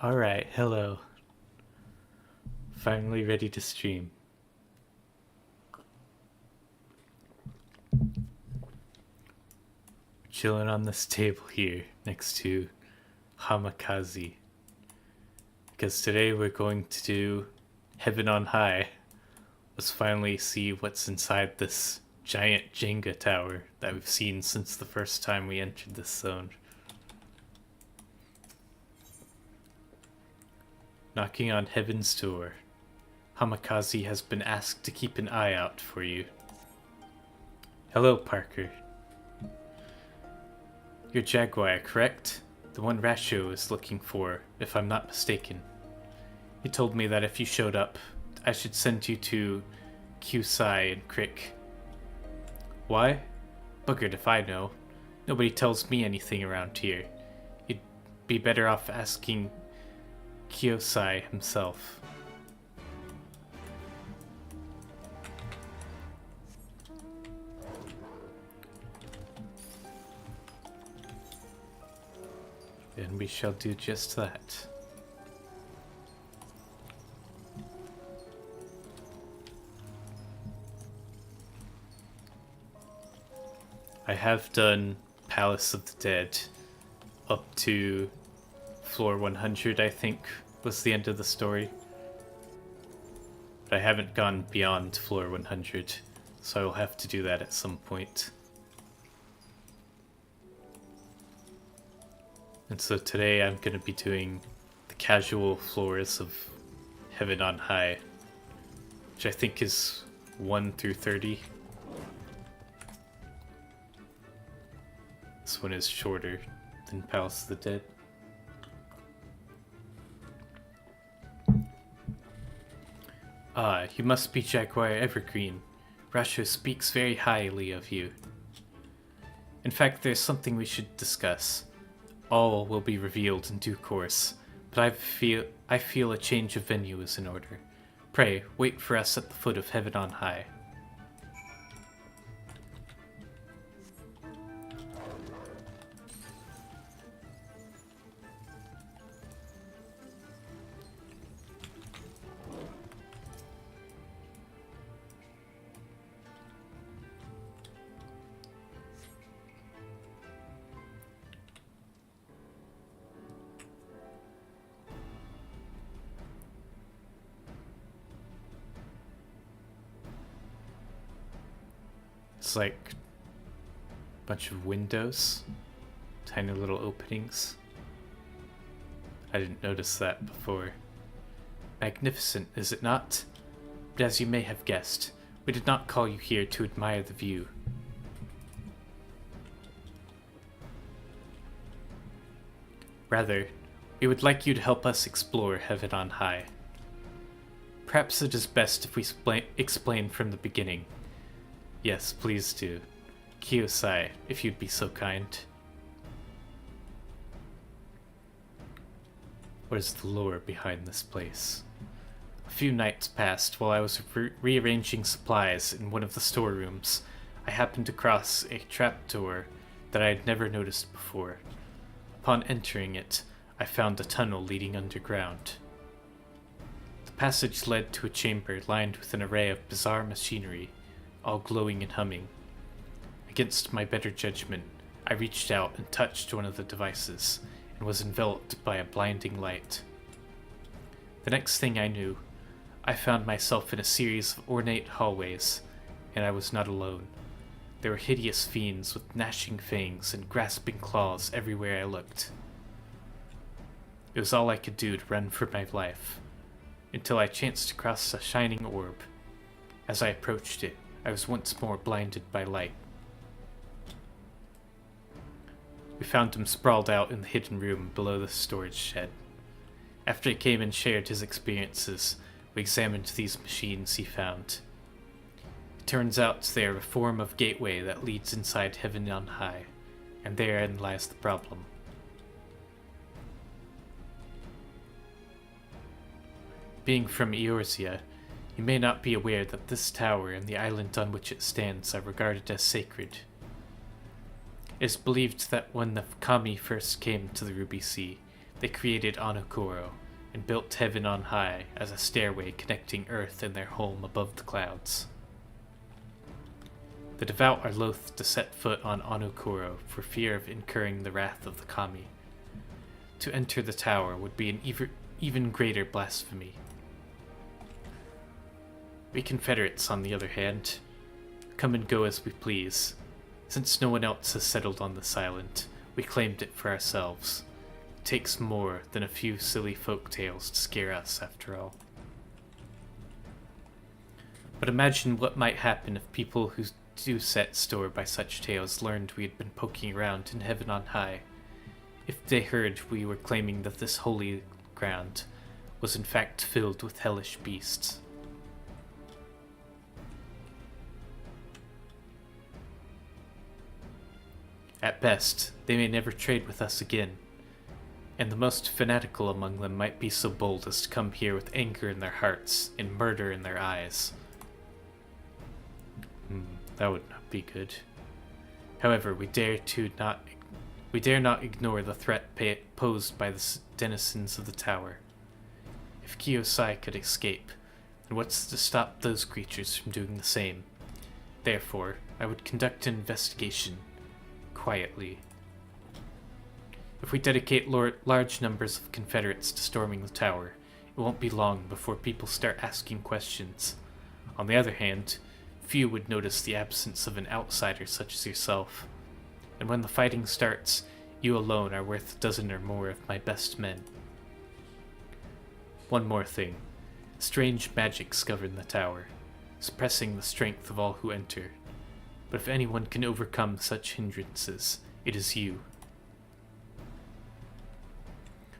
Alright, hello. Finally ready to stream. Chilling on this table here next to Hamakaze. Because today we're going to do Heaven on High. Let's finally see what's inside this giant JENGA tower that we've seen since the first time we entered this zone. Knocking on Heaven's door. Hamakaze has been asked to keep an eye out for you. Hello, Parker. You're Jaguar, correct? The one Rasho is looking for, if I'm not mistaken. He told me that if you showed up, I should send you to Qsai and Crick. Why? Buggered if I know. Nobody tells me anything around here. You'd be better off asking Qsai himself. And we shall do just that. I have done Palace of the Dead up to floor 100, I think, was the end of the story. But I haven't gone beyond floor 100, so I will have to do that at some point. And so today I'm going to be doing the casual floors of Heaven on High, which I think is 1 through 30. This one is shorter than Palace of the Dead. Ah, you must be Jaguar Evergreen. Rasho speaks very highly of you. In fact, there's something we should discuss. All will be revealed in due course, but I feel a change of venue is in order. Pray, wait for us at the foot of Heaven on High. It's like a bunch of windows, tiny little openings. I didn't notice that before. Magnificent, is it not? But as you may have guessed, we did not call you here to admire the view. Rather, we would like you to help us explore Heaven on High. Perhaps it is best if we explain from the beginning. Yes, please do. Qsai, if you'd be so kind. What is the lore behind this place? A few nights passed while I was rearranging supplies in one of the storerooms. I happened across a trapdoor that I had never noticed before. Upon entering it, I found a tunnel leading underground. The passage led to a chamber lined with an array of bizarre machinery, all glowing and humming. Against my better judgment, I reached out and touched one of the devices, and was enveloped by a blinding light. The next thing I knew, I found myself in a series of ornate hallways, and I was not alone. There were hideous fiends with gnashing fangs and grasping claws everywhere I looked. It was all I could do to run for my life, until I chanced across a shining orb. As I approached it, I was once more blinded by light. We found him sprawled out in the hidden room below the storage shed. After he came and shared his experiences, we examined these machines he found. It turns out they are a form of gateway that leads inside Heaven on High, and therein lies the problem. Being from Eorzea, you may not be aware that this tower and the island on which it stands are regarded as sacred. It is believed that when the Kami first came to the Ruby Sea, They created Onokoro and built heaven on high as a stairway connecting Earth and their home above the clouds. The devout are loath to set foot on Onokoro for fear of incurring the wrath of the kami. To enter the tower would be an even greater blasphemy. We Confederates, on the other hand, come and go as we please. Since no one else has settled on this island, we claimed it for ourselves. It takes more than a few silly folk tales to scare us, after all. But imagine what might happen if people who do set store by such tales learned we had been poking around in heaven on high. If they heard we were claiming that this holy ground was in fact filled with hellish beasts. At best, they may never trade with us again, and the most fanatical among them might be so bold as to come here with anger in their hearts and murder in their eyes. That would not be good. However, we dare not ignore the threat posed by the denizens of the tower. If Kiyosai could escape, then what's to stop those creatures from doing the same? Therefore, I would conduct an investigation, quietly. If we dedicate large numbers of Confederates to storming the tower, it won't be long before people start asking questions. On the other hand, few would notice the absence of an outsider such as yourself. And when the fighting starts, you alone are worth a dozen or more of my best men. One more thing. Strange magics govern the tower, suppressing the strength of all who enter. But if anyone can overcome such hindrances, it is you.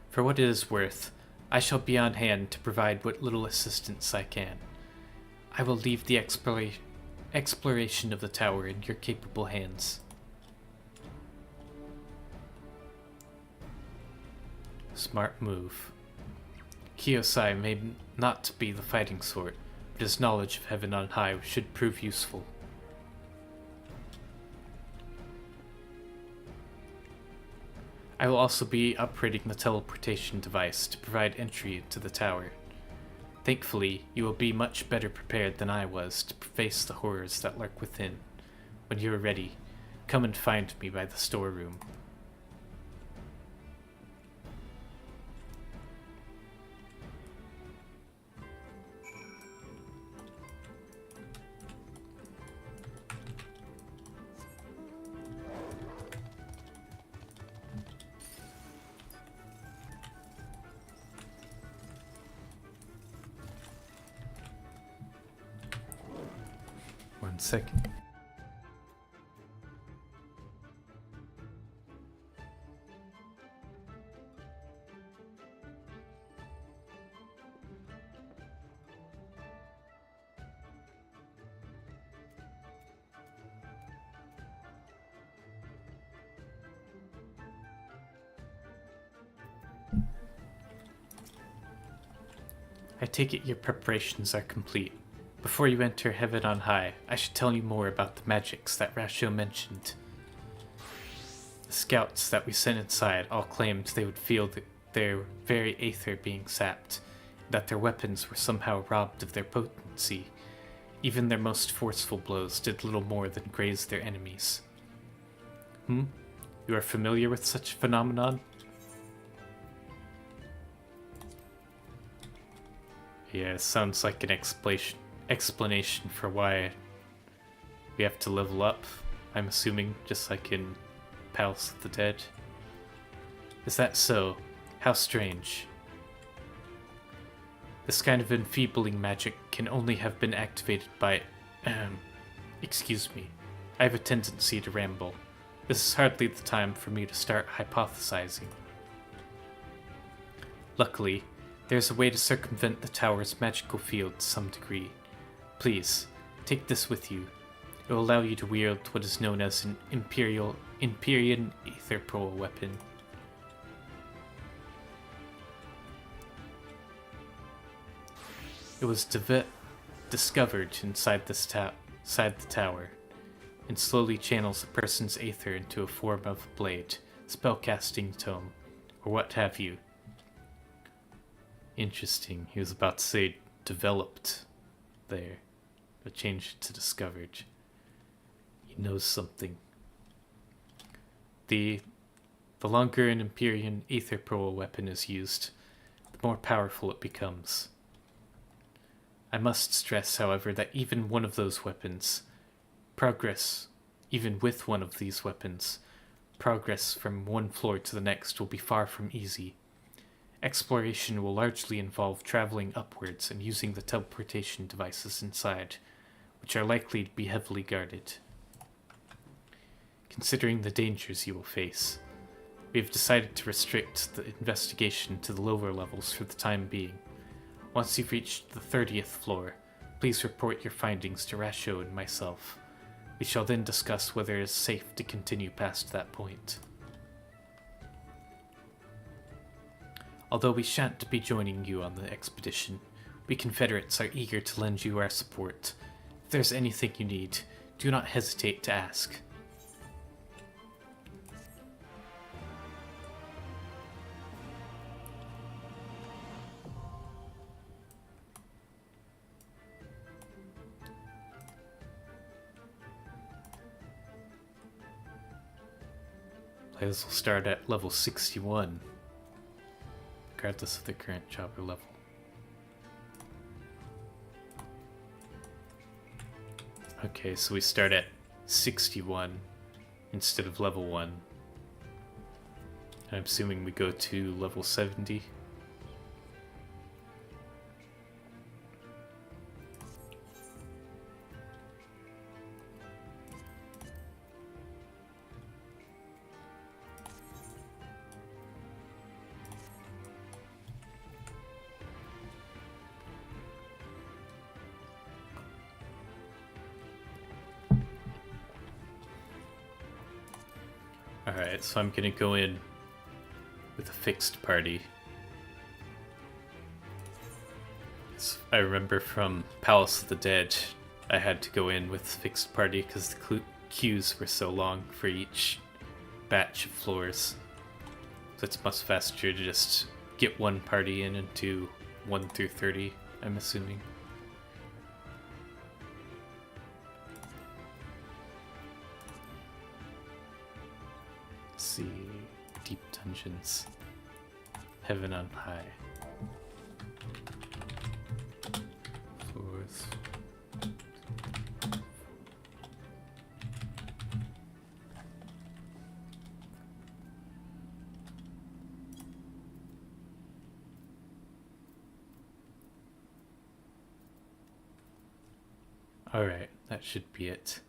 For what it is worth, I shall be on hand to provide what little assistance I can. I will leave the exploration of the tower in your capable hands. Smart move. Kiyosai may not be the fighting sort, but his knowledge of heaven on high should prove useful. I will also be operating the teleportation device to provide entry into the tower. Thankfully, you will be much better prepared than I was to face the horrors that lurk within. When you are ready, come and find me by the storeroom. One second. I take it your preparations are complete. Before you enter heaven on high, I should tell you more about the magics that Rashio mentioned. The scouts that we sent inside all claimed they would feel their very aether being sapped, and that their weapons were somehow robbed of their potency. Even their most forceful blows did little more than graze their enemies. You are familiar with such a phenomenon? Yeah, sounds like an explanation for why we have to level up, I'm assuming, just like in Palace of the Dead. Is that so? How strange. This kind of enfeebling magic can only have been activated by... excuse me. I have a tendency to ramble. This is hardly the time for me to start hypothesizing. Luckily, there's a way to circumvent the tower's magical field to some degree. Please, take this with you. It will allow you to wield what is known as an Empyrean Aether Pole weapon. It was discovered inside the tower, and slowly channels a person's aether into a form of a blade, spellcasting tome, or what have you. Interesting. He was about to say developed there, but changed it to discovered. He knows something. The longer an Empyrean Aether Pearl weapon is used, the more powerful it becomes. I must stress, however, that even one of those weapons, progress, even with one of these weapons, progress from one floor to the next will be far from easy. Exploration will largely involve traveling upwards and using the teleportation devices inside, which are likely to be heavily guarded. Considering the dangers you will face, we have decided to restrict the investigation to the lower levels for the time being. Once you've reached the 30th floor, please report your findings to Rasho and myself. We shall then discuss whether it is safe to continue past that point. Although we shan't be joining you on the expedition, we Confederates are eager to lend you our support. If there's anything you need, do not hesitate to ask. Players will start at level 61. Regardless of their current job or level. Okay, so we start at 61 instead of level 1. And I'm assuming we go to level 70. Alright, so I'm gonna go in with a fixed party. I remember from Palace of the Dead, I had to go in with fixed party because the queues were so long for each batch of floors. So it's much faster to just get one party in and do 1 through 30, I'm assuming. See, deep dungeons, heaven on high, floors. All right, that should be it.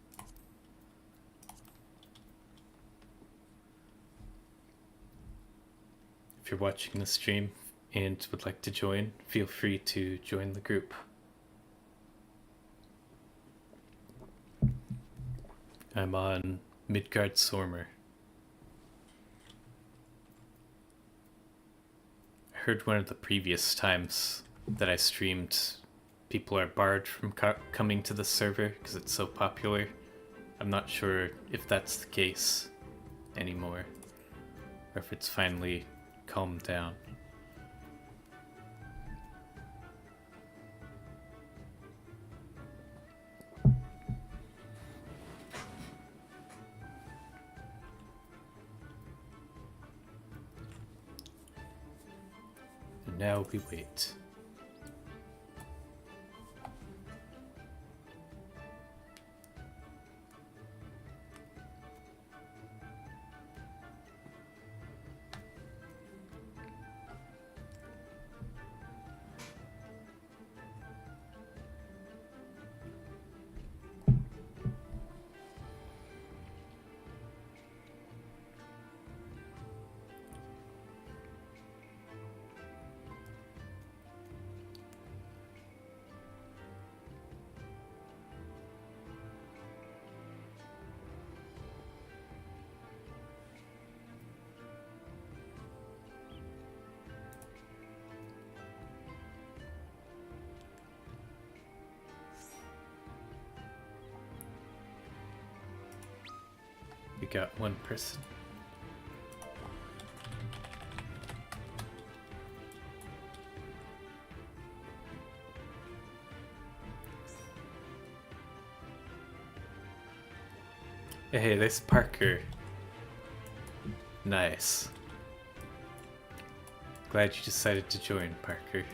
If you're watching the stream and would like to join, feel free to join the group. I'm on Midgard Sormer. I heard one of the previous times that I streamed, people are barred from coming to the server because it's so popular. I'm not sure if that's the case anymore, or if it's finally calmed down. And now we wait. We got one person. Hey, there's Parker. Nice. Glad you decided to join, Parker.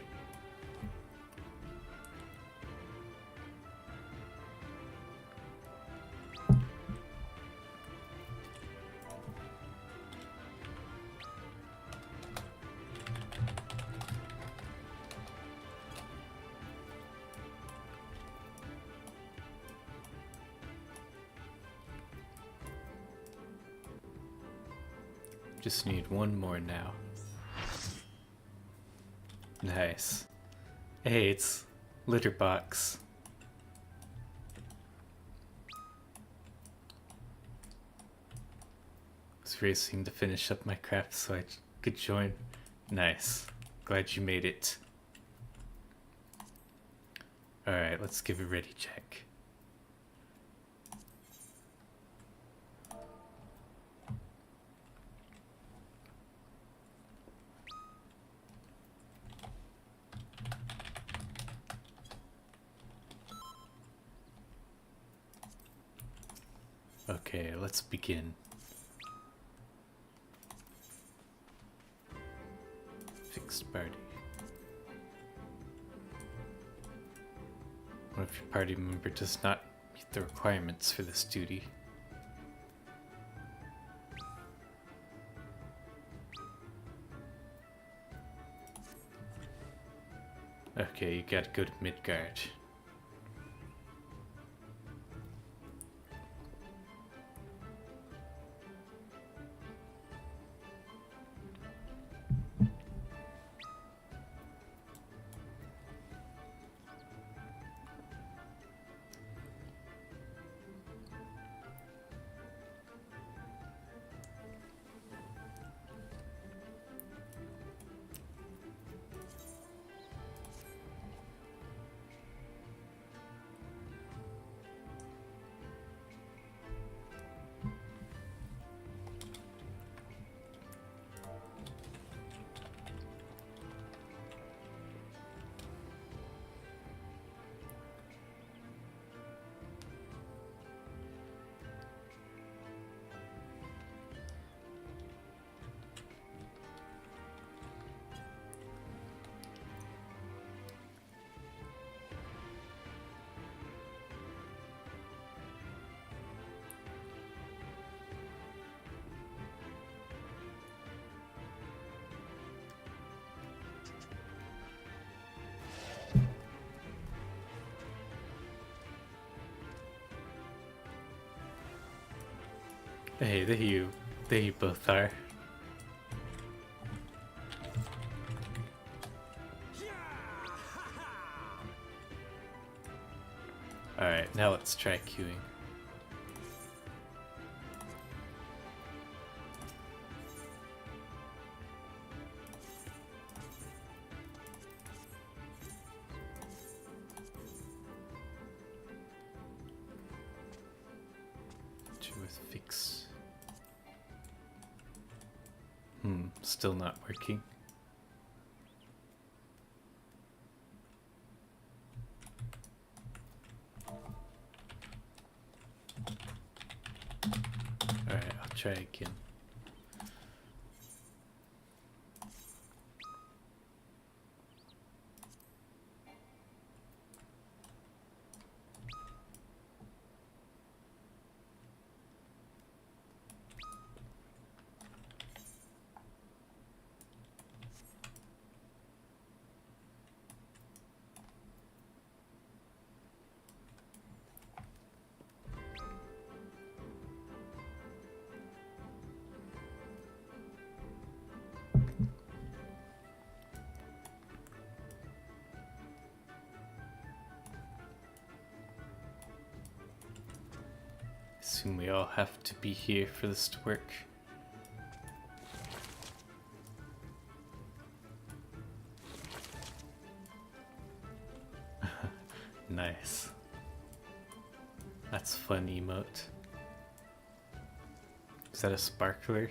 Just need one more now. Nice. Hey, it's Litterbox. Was racing to finish up my craft so I could join. Nice. Glad you made it. Alright, let's give a ready check. Okay, let's begin. Fixed party. What if your party member does not meet the requirements for this duty? Okay, you gotta go to Midgard. Hey, there you both are. Alright, now let's try queuing. With fix. Still not working. Alright, I'll try again. Assume we all have to be here for this to work. Nice. That's fun emote. Is that a sparkler?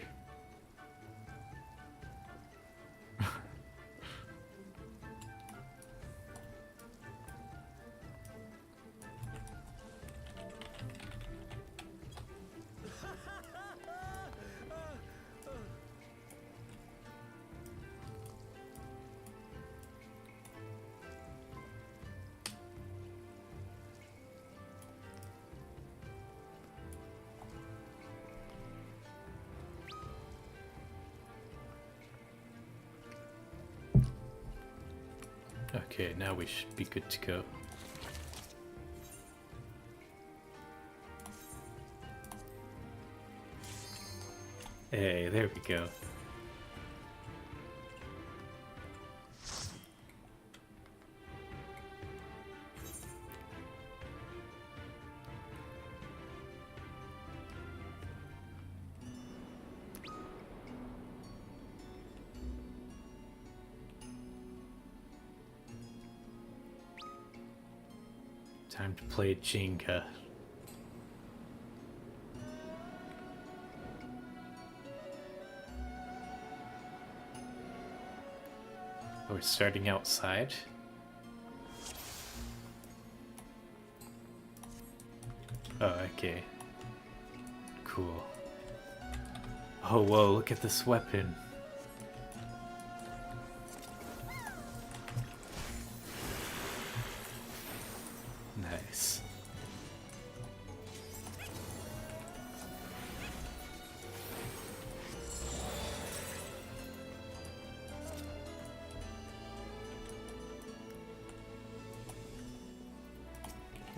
Okay, now we should be good to go. Hey, there we go. Time to play JENGA. Oh, we're starting outside? Oh, okay. Cool. Oh, whoa, look at this weapon. Nice.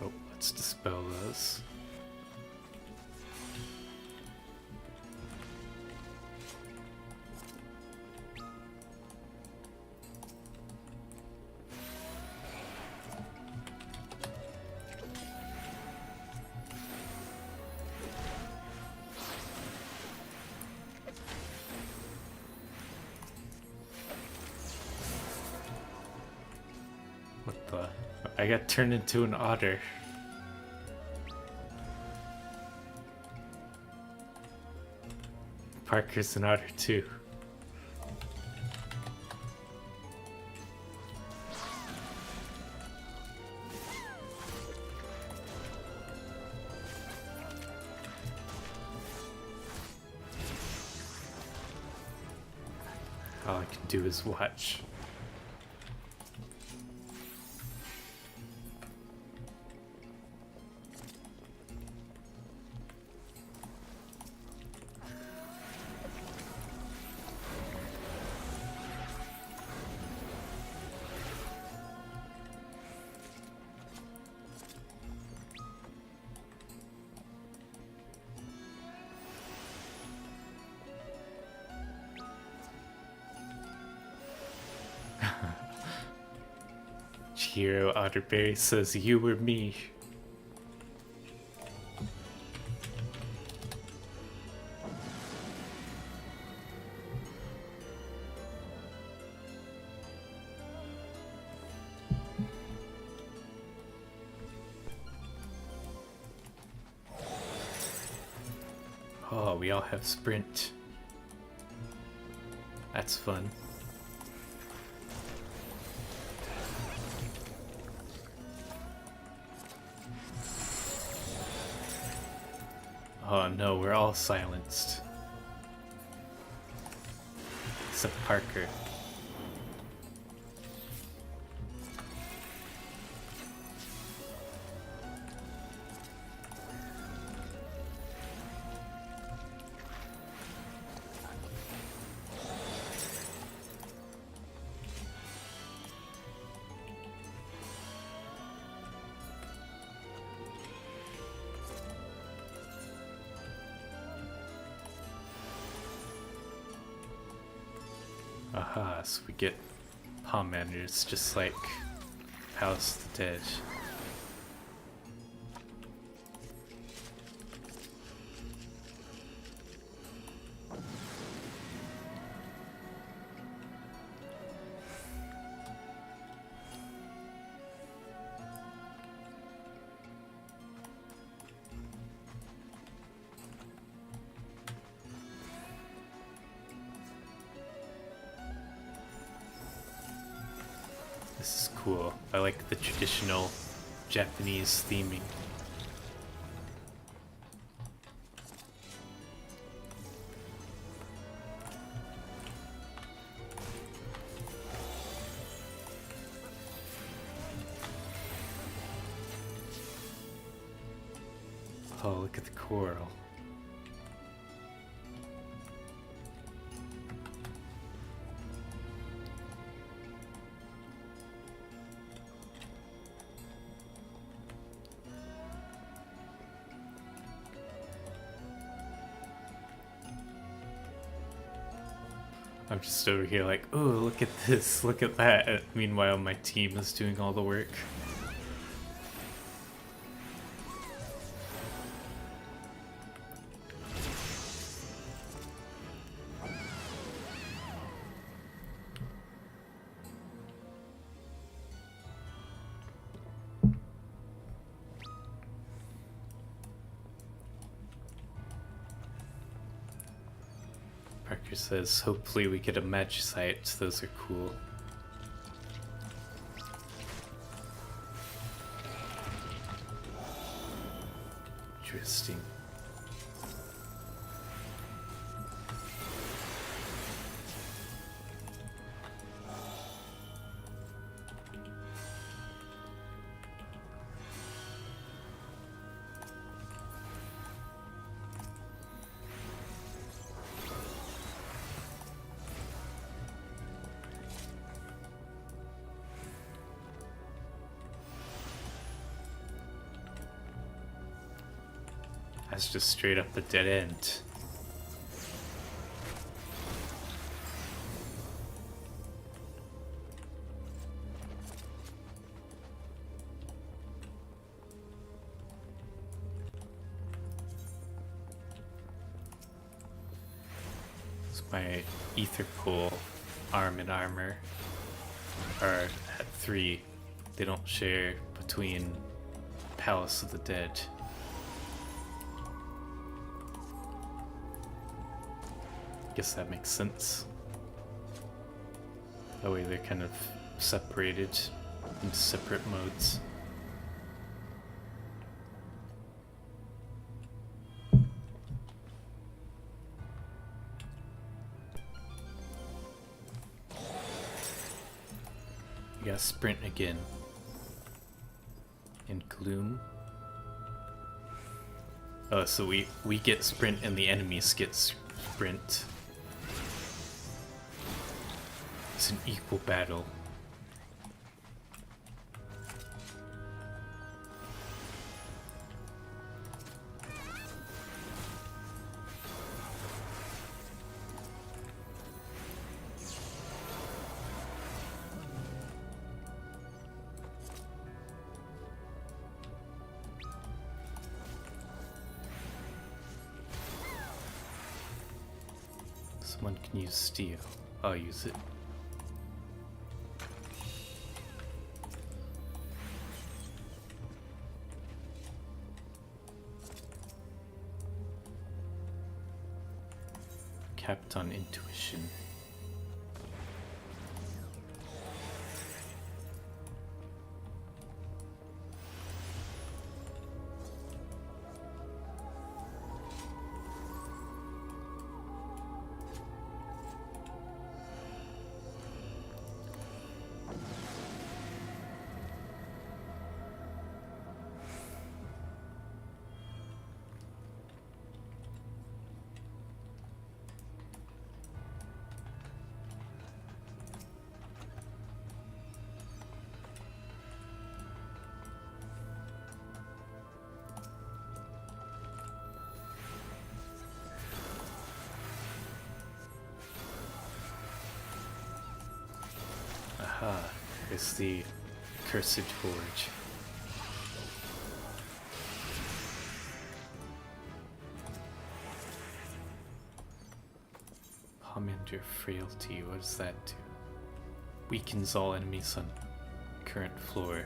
Oh, let's dispel those. What the? I got turned into an otter. Parker's an otter too. All I can do is watch. Hero Otterberry says you were me. Oh, we all have sprint. That's fun. Oh no, we're all silenced. Except Parker. Aha, so we get palm manners just like House of the Dead. This is cool. I like the traditional Japanese theming. Oh, look at the coral. I'm just over here like, oh, look at this, look at that. Meanwhile, my team is doing all the work. Parker says, hopefully we get a magicite. Those are cool. Interesting. That's just straight up a dead end. So my ether pool arm and armor are at 3. They don't share between Palace of the Dead. Guess that makes sense. That way they're kind of separated into separate modes. We gotta sprint again. In gloom. Oh, so we get sprint and the enemies get sprint. It's an equal battle. Someone can use steel. I'll use it. Capped on intuition. Aha, here's the Cursed Forge. Pomander Frailty, what does that do? Weakens all enemies on current floor.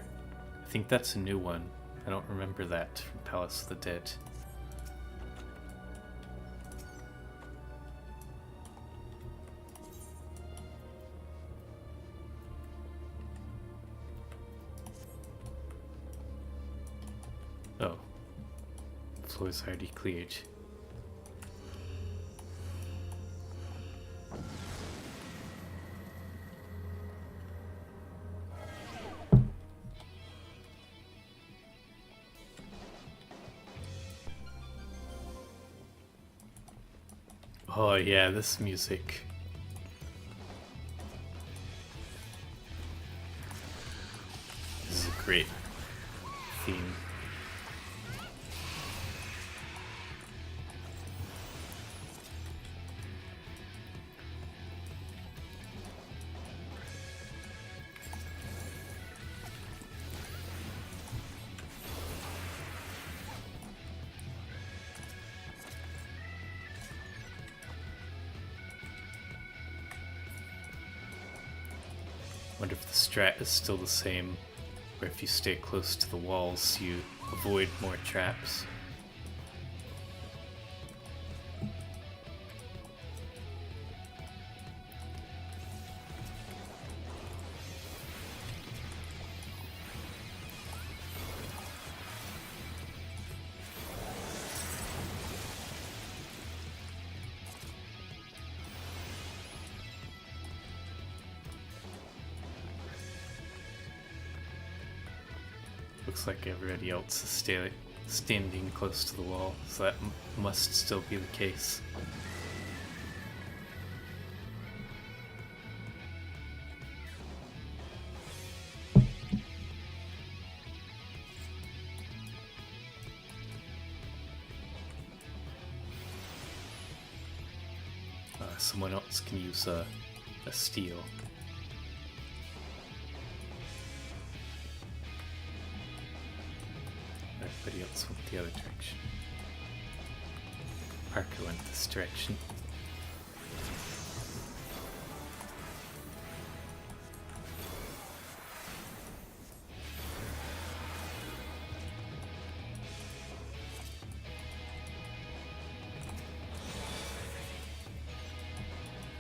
I think that's a new one. I don't remember that from Palace of the Dead. Oh. Floor's already cleared. Oh yeah, this music. This is a great theme. Wonder if the strat is still the same, or if you stay close to the walls, you avoid more traps. Looks like everybody else is standing close to the wall, so that must still be the case. Someone else can use a steal. Everybody else went the other direction. Parker went this direction.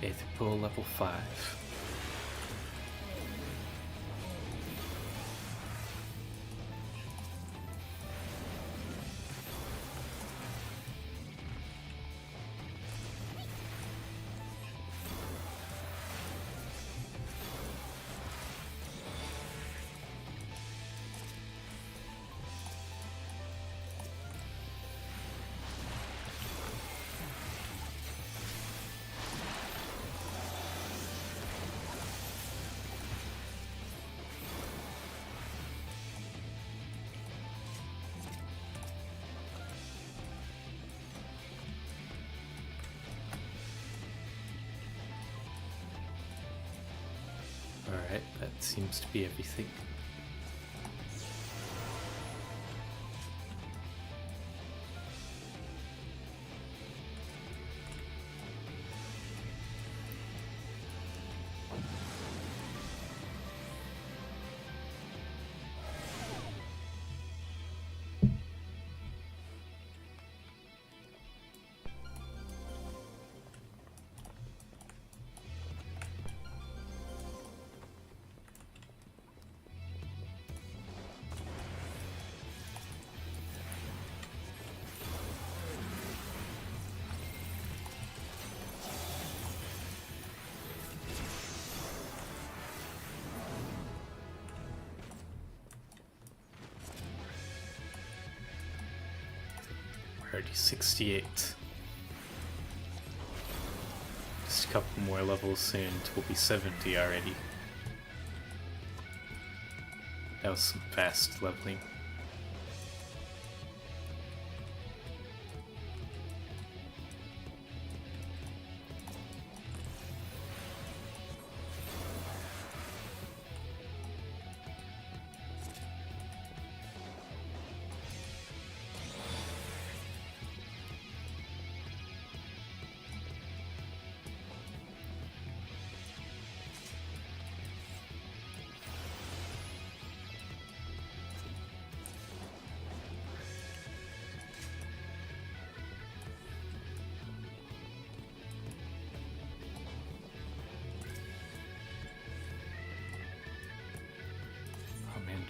Aether Pool level 5. Alright, that seems to be everything. Already 68. Just a couple more levels soon, we'll be 70 already. That was some fast leveling.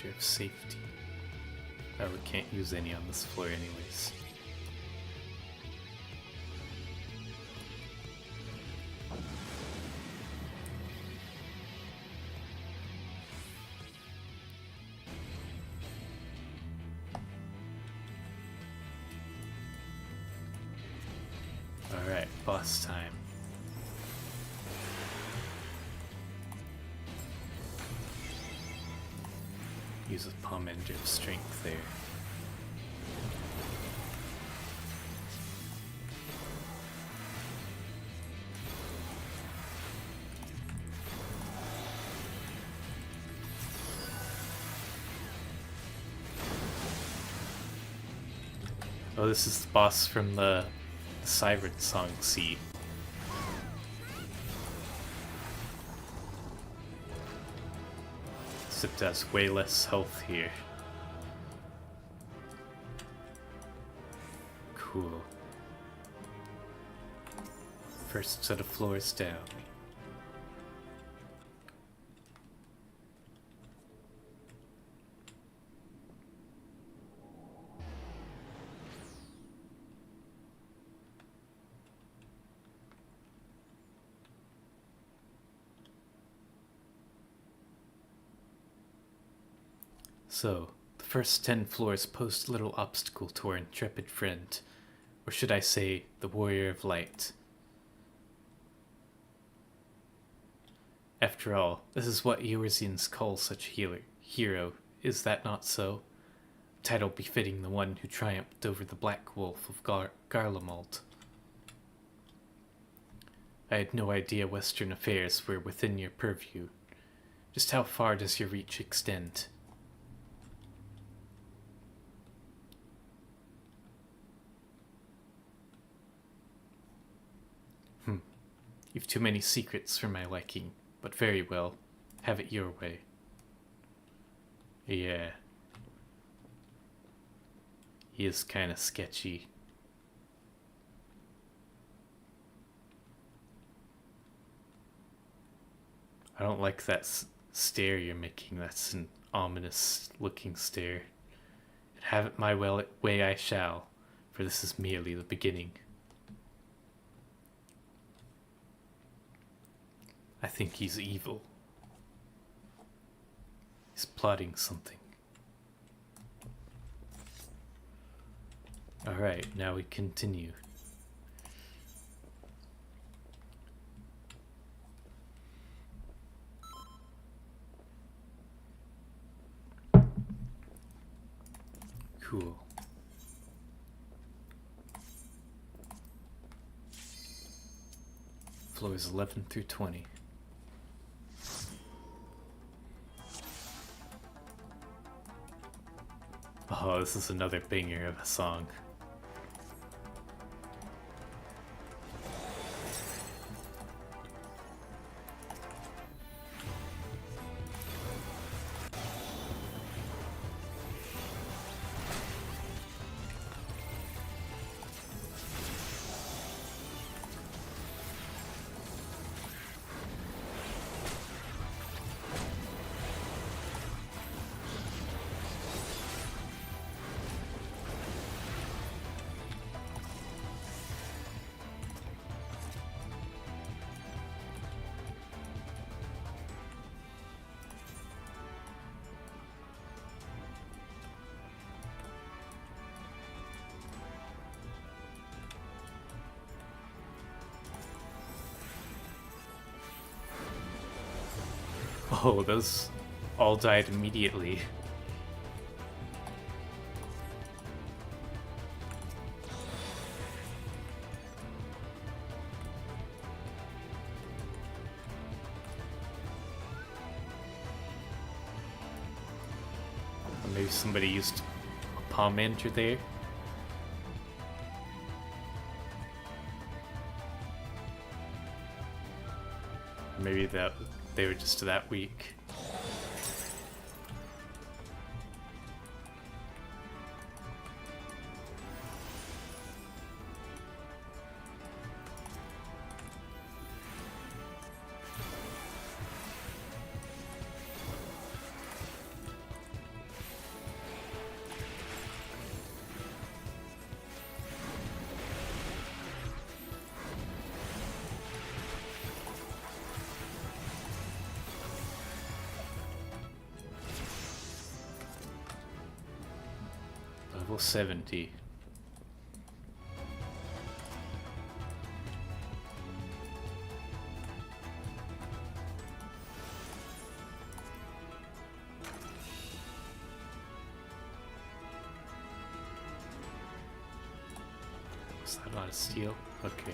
Of safety. Oh, we can't use any on this floor anyways. Alright, boss time. Use a palm end of strength there. Oh, this is the boss from the Siren Song Sea. Except it has way less health here. Cool. First set of floors down. So, the first 10 floors pose little obstacle to our intrepid friend, or should I say, the Warrior of Light. After all, this is what Eorzeans call such a hero, is that not so? A title befitting the one who triumphed over the Black Wolf of Garlemald. I had no idea Western affairs were within your purview. Just how far does your reach extend? You've too many secrets for my liking, but very well. Have it your way. Yeah. He is kinda sketchy. I don't like that stare you're making. That's an ominous looking stare. And have it my way I shall, for this is merely the beginning. I think he's evil. He's plotting something. Alright, now we continue. Cool. Floors 11 through 20. Oh, this is another banger of a song. Oh, those all died immediately. Or maybe somebody used a palm enter there. Maybe that they were just that weak. Level 70. Was that not a steal? Okay.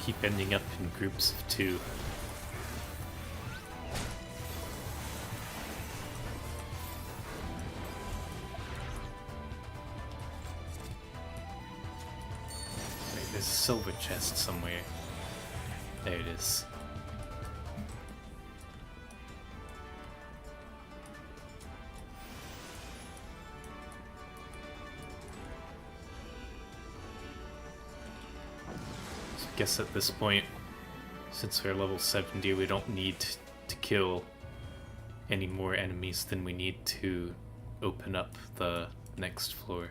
keep ending up in groups of two. Wait, there's a silver chest somewhere. There it is. I guess at this point, since we're level 70, we don't need to kill any more enemies than we need to open up the next floor.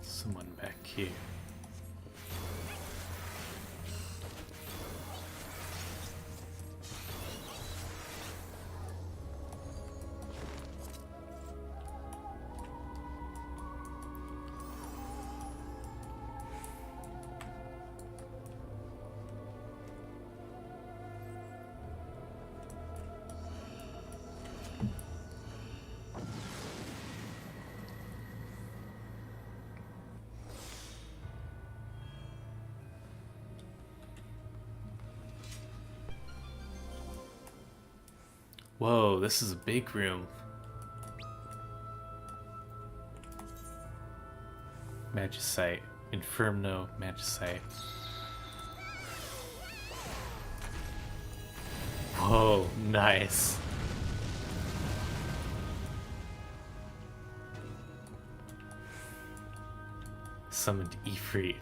Someone back here. Whoa, this is a big room. Magicite. Inferno Magicite. Whoa, nice. Summoned Ifrit.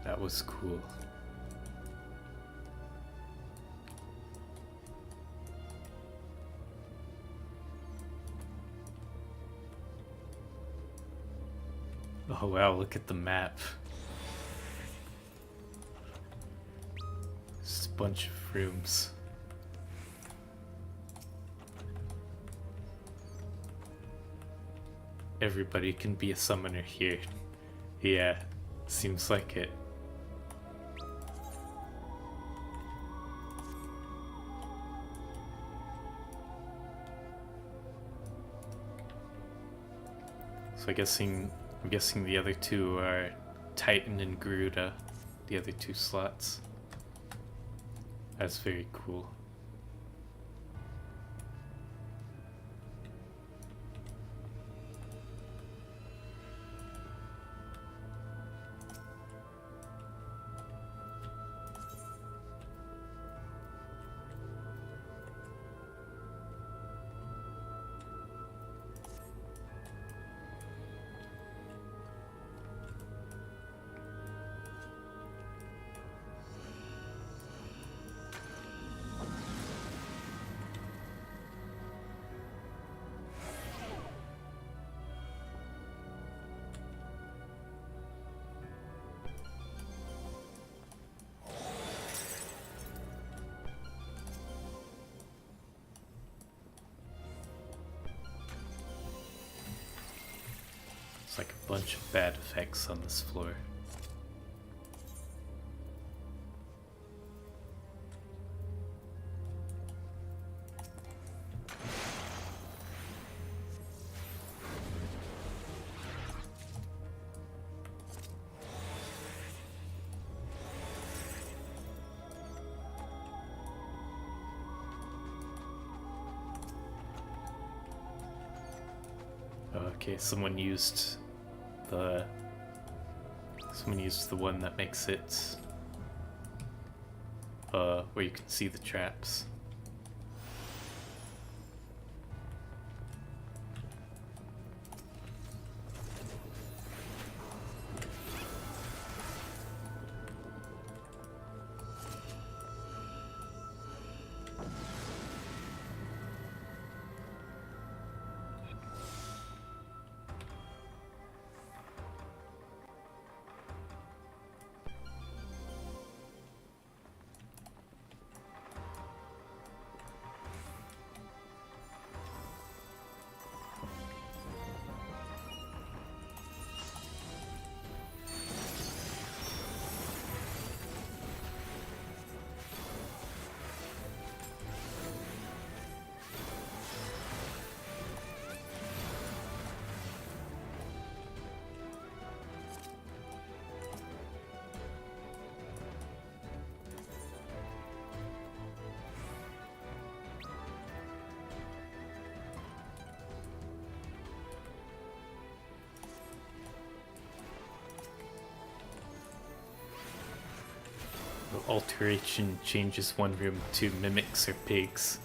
That was cool. Oh wow, look at the map. Just a bunch of rooms. Everybody can be a summoner here. Yeah, seems like it. So I'm guessing the other two are Titan and Garuda, the other two slots. That's very cool. It's like a bunch of bad effects on this floor. Okay, someone used the one that makes it where you can see the traps. The alteration changes one room to mimics or pigs.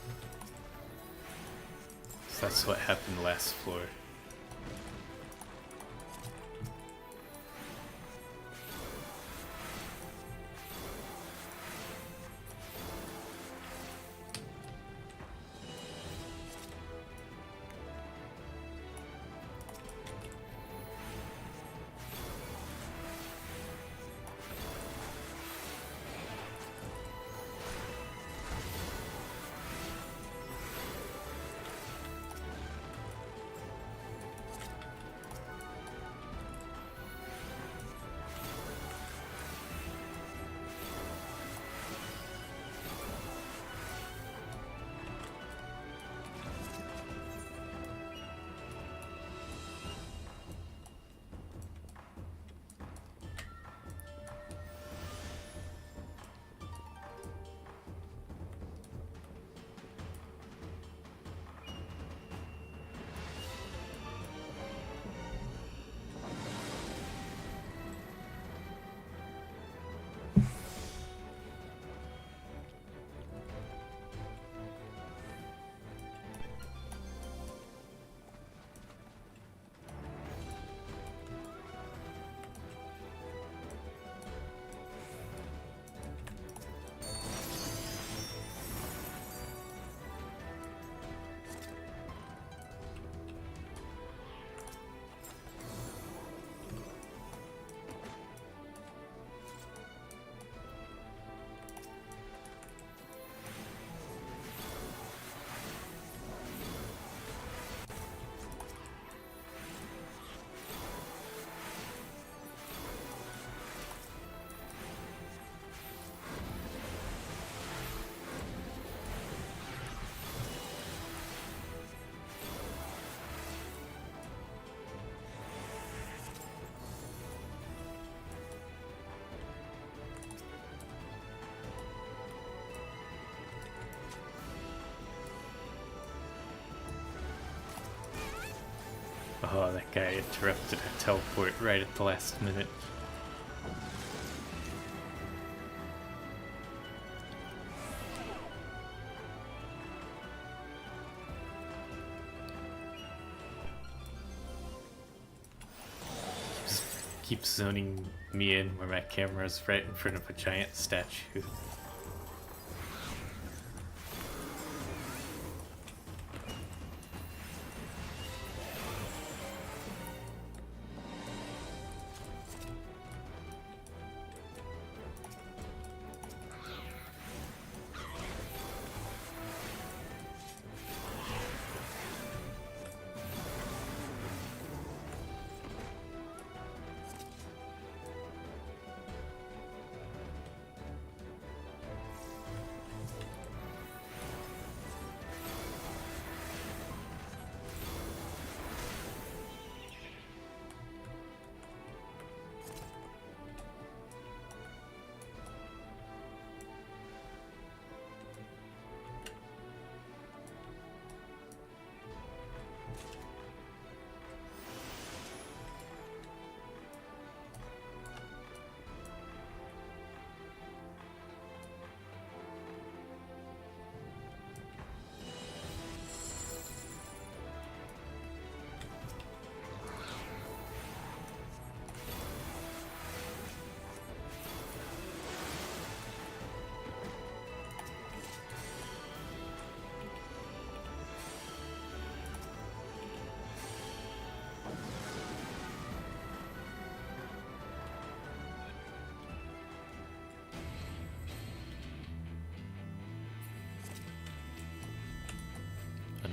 So that's what happened last floor. Oh, that guy interrupted a teleport right at the last minute. Keeps zoning me in where my camera's right in front of a giant statue.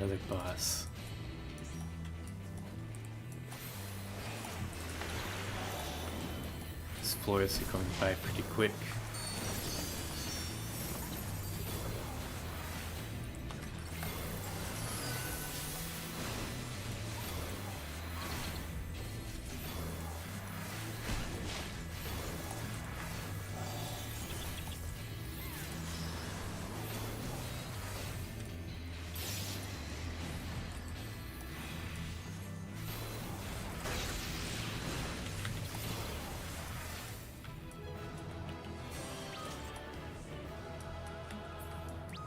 another boss. These floors are going by pretty quick.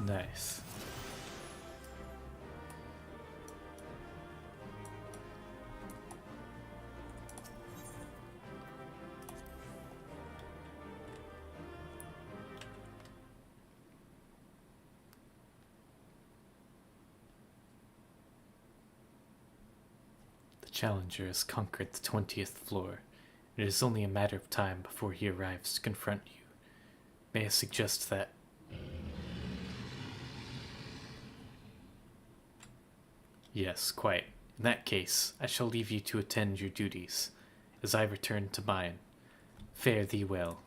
Nice. The Challenger has conquered the 20th floor. It is only a matter of time before he arrives to confront you. May I suggest that? Yes, quite. In that case, I shall leave you to attend your duties, as I return to mine. Fare thee well.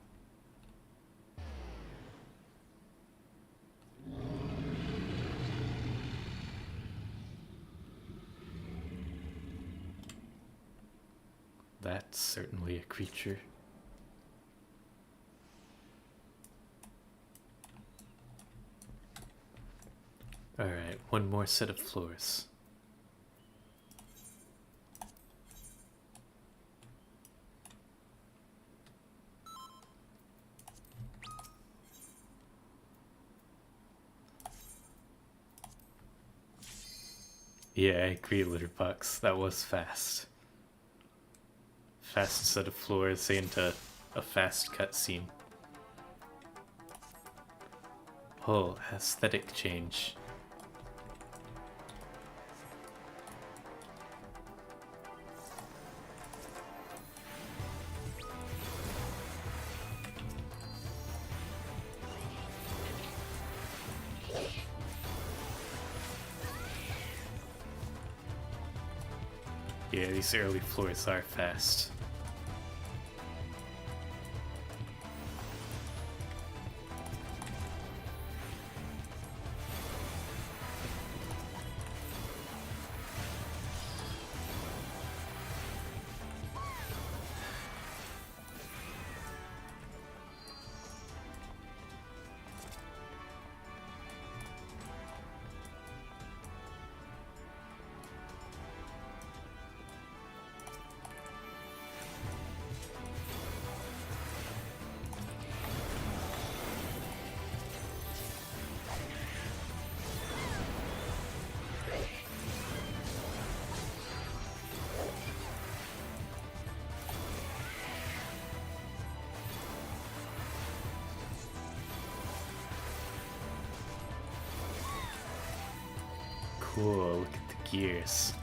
That's certainly a creature. Alright, one more set of floors. Yeah, I agree, Litterbox. That was fast. Fast set of floors into a fast cutscene. Oh, aesthetic change. Yeah, these early floors are fast. Cool, look at the gears.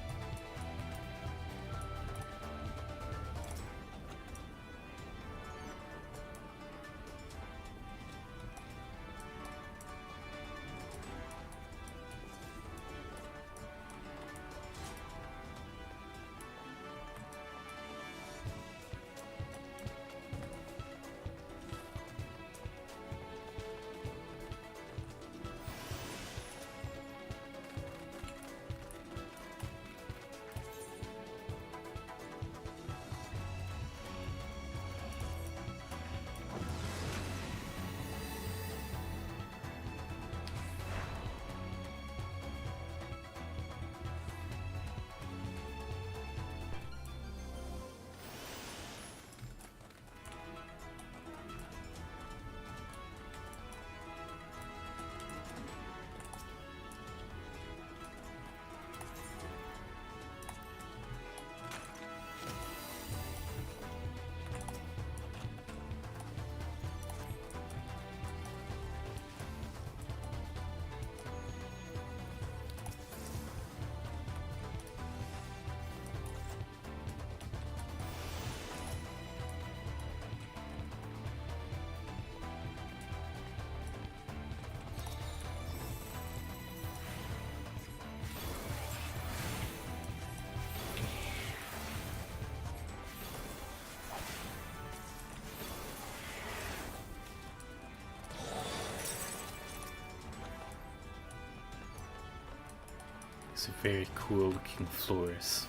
These are very cool looking floors.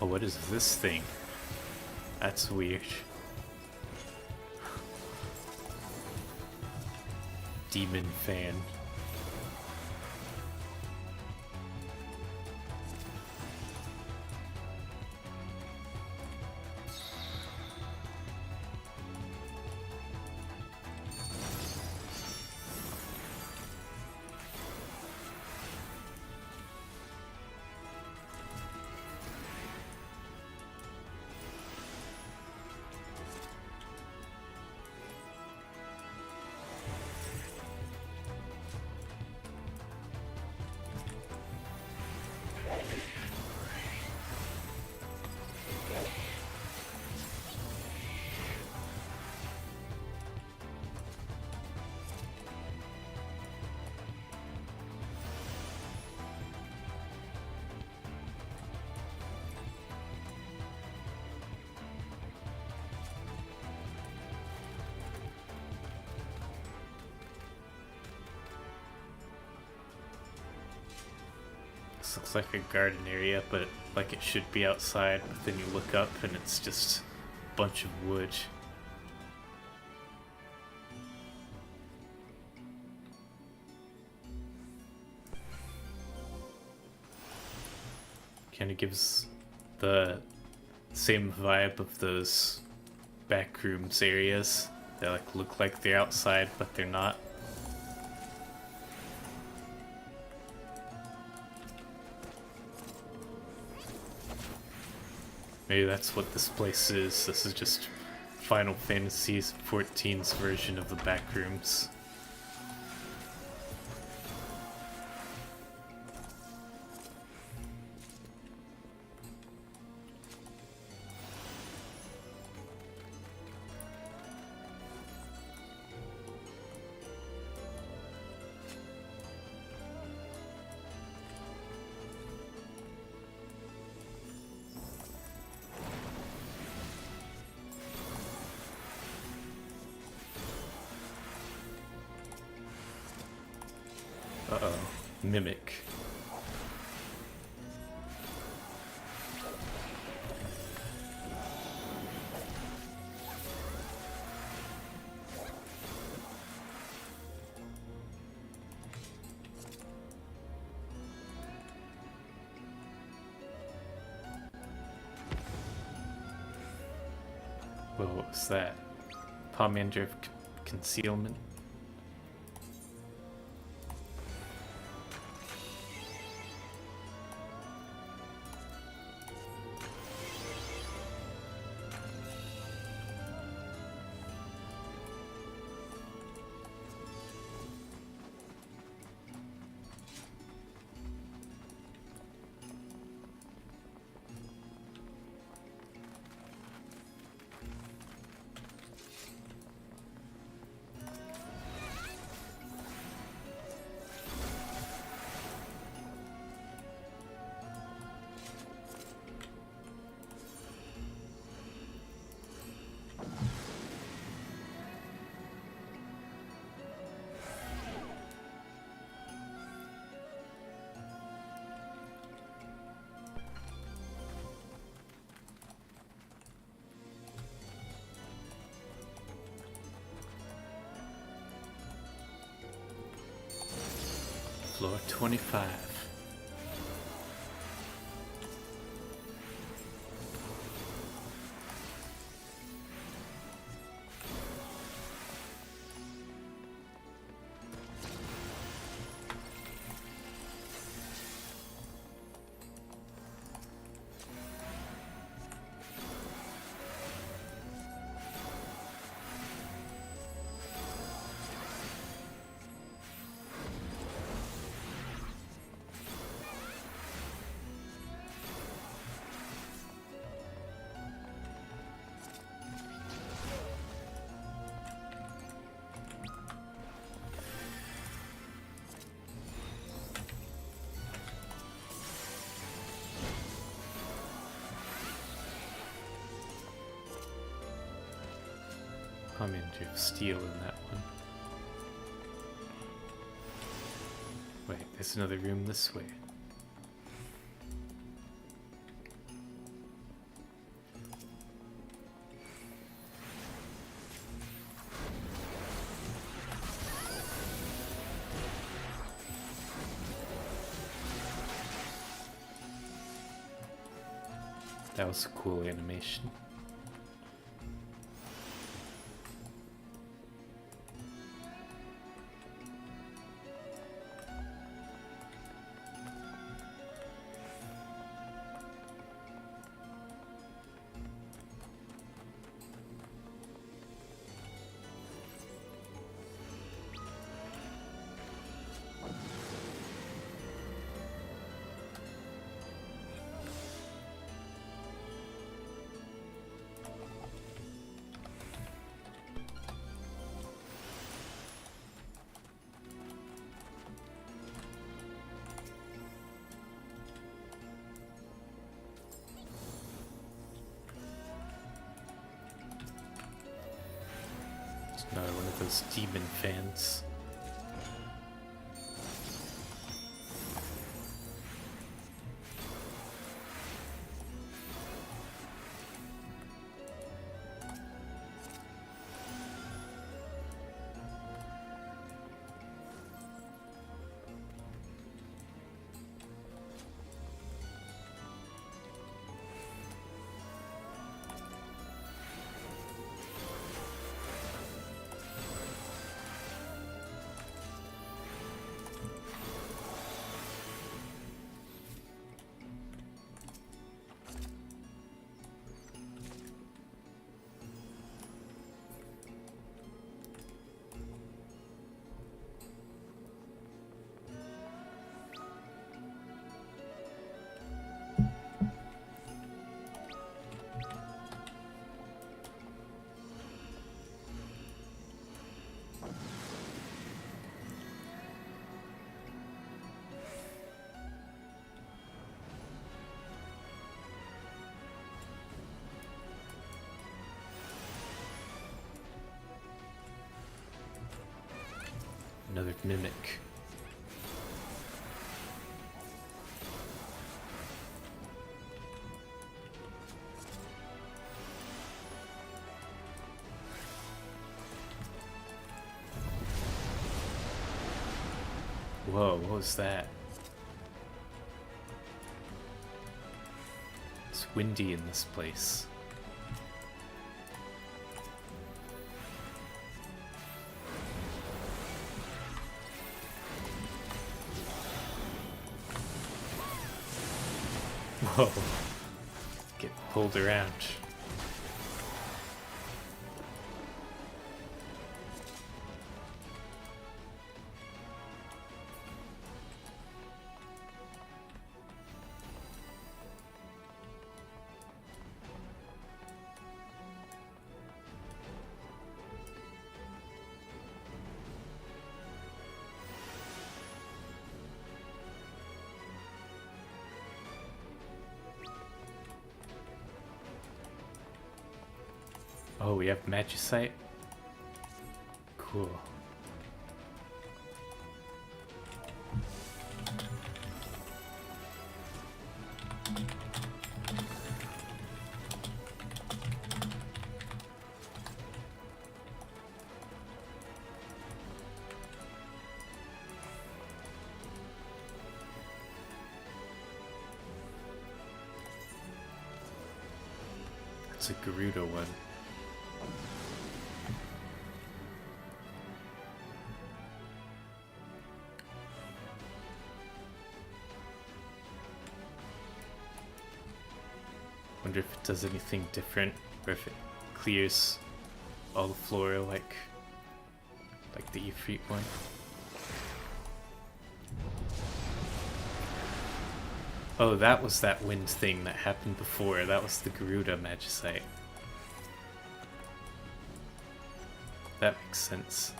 Oh, what is this thing? That's weird. Demon fan. This looks like a garden area, but like it should be outside, but then you look up and it's just a bunch of wood. Kind of gives the same vibe of those backrooms areas. They like look like they're outside, but they're not. Maybe that's what this place is. This is just Final Fantasy XIV's version of the backrooms. Uh-oh. Mimic. Whoa, what was that? Pomander of concealment? Floor 25. commander of steel in that one. Wait, there's another room this way. That was a cool animation. Another one of those demon fans. Another mimic. Whoa, what was that? It's windy in this place. Whoa. Get pulled around. Oh, we have magicite? Cool. That's a Gerudo one. Wonder if it does anything different, or if it clears all the flora like the Ifrit one. Oh, that was that wind thing that happened before. That was the Gerudo magicite. That makes sense.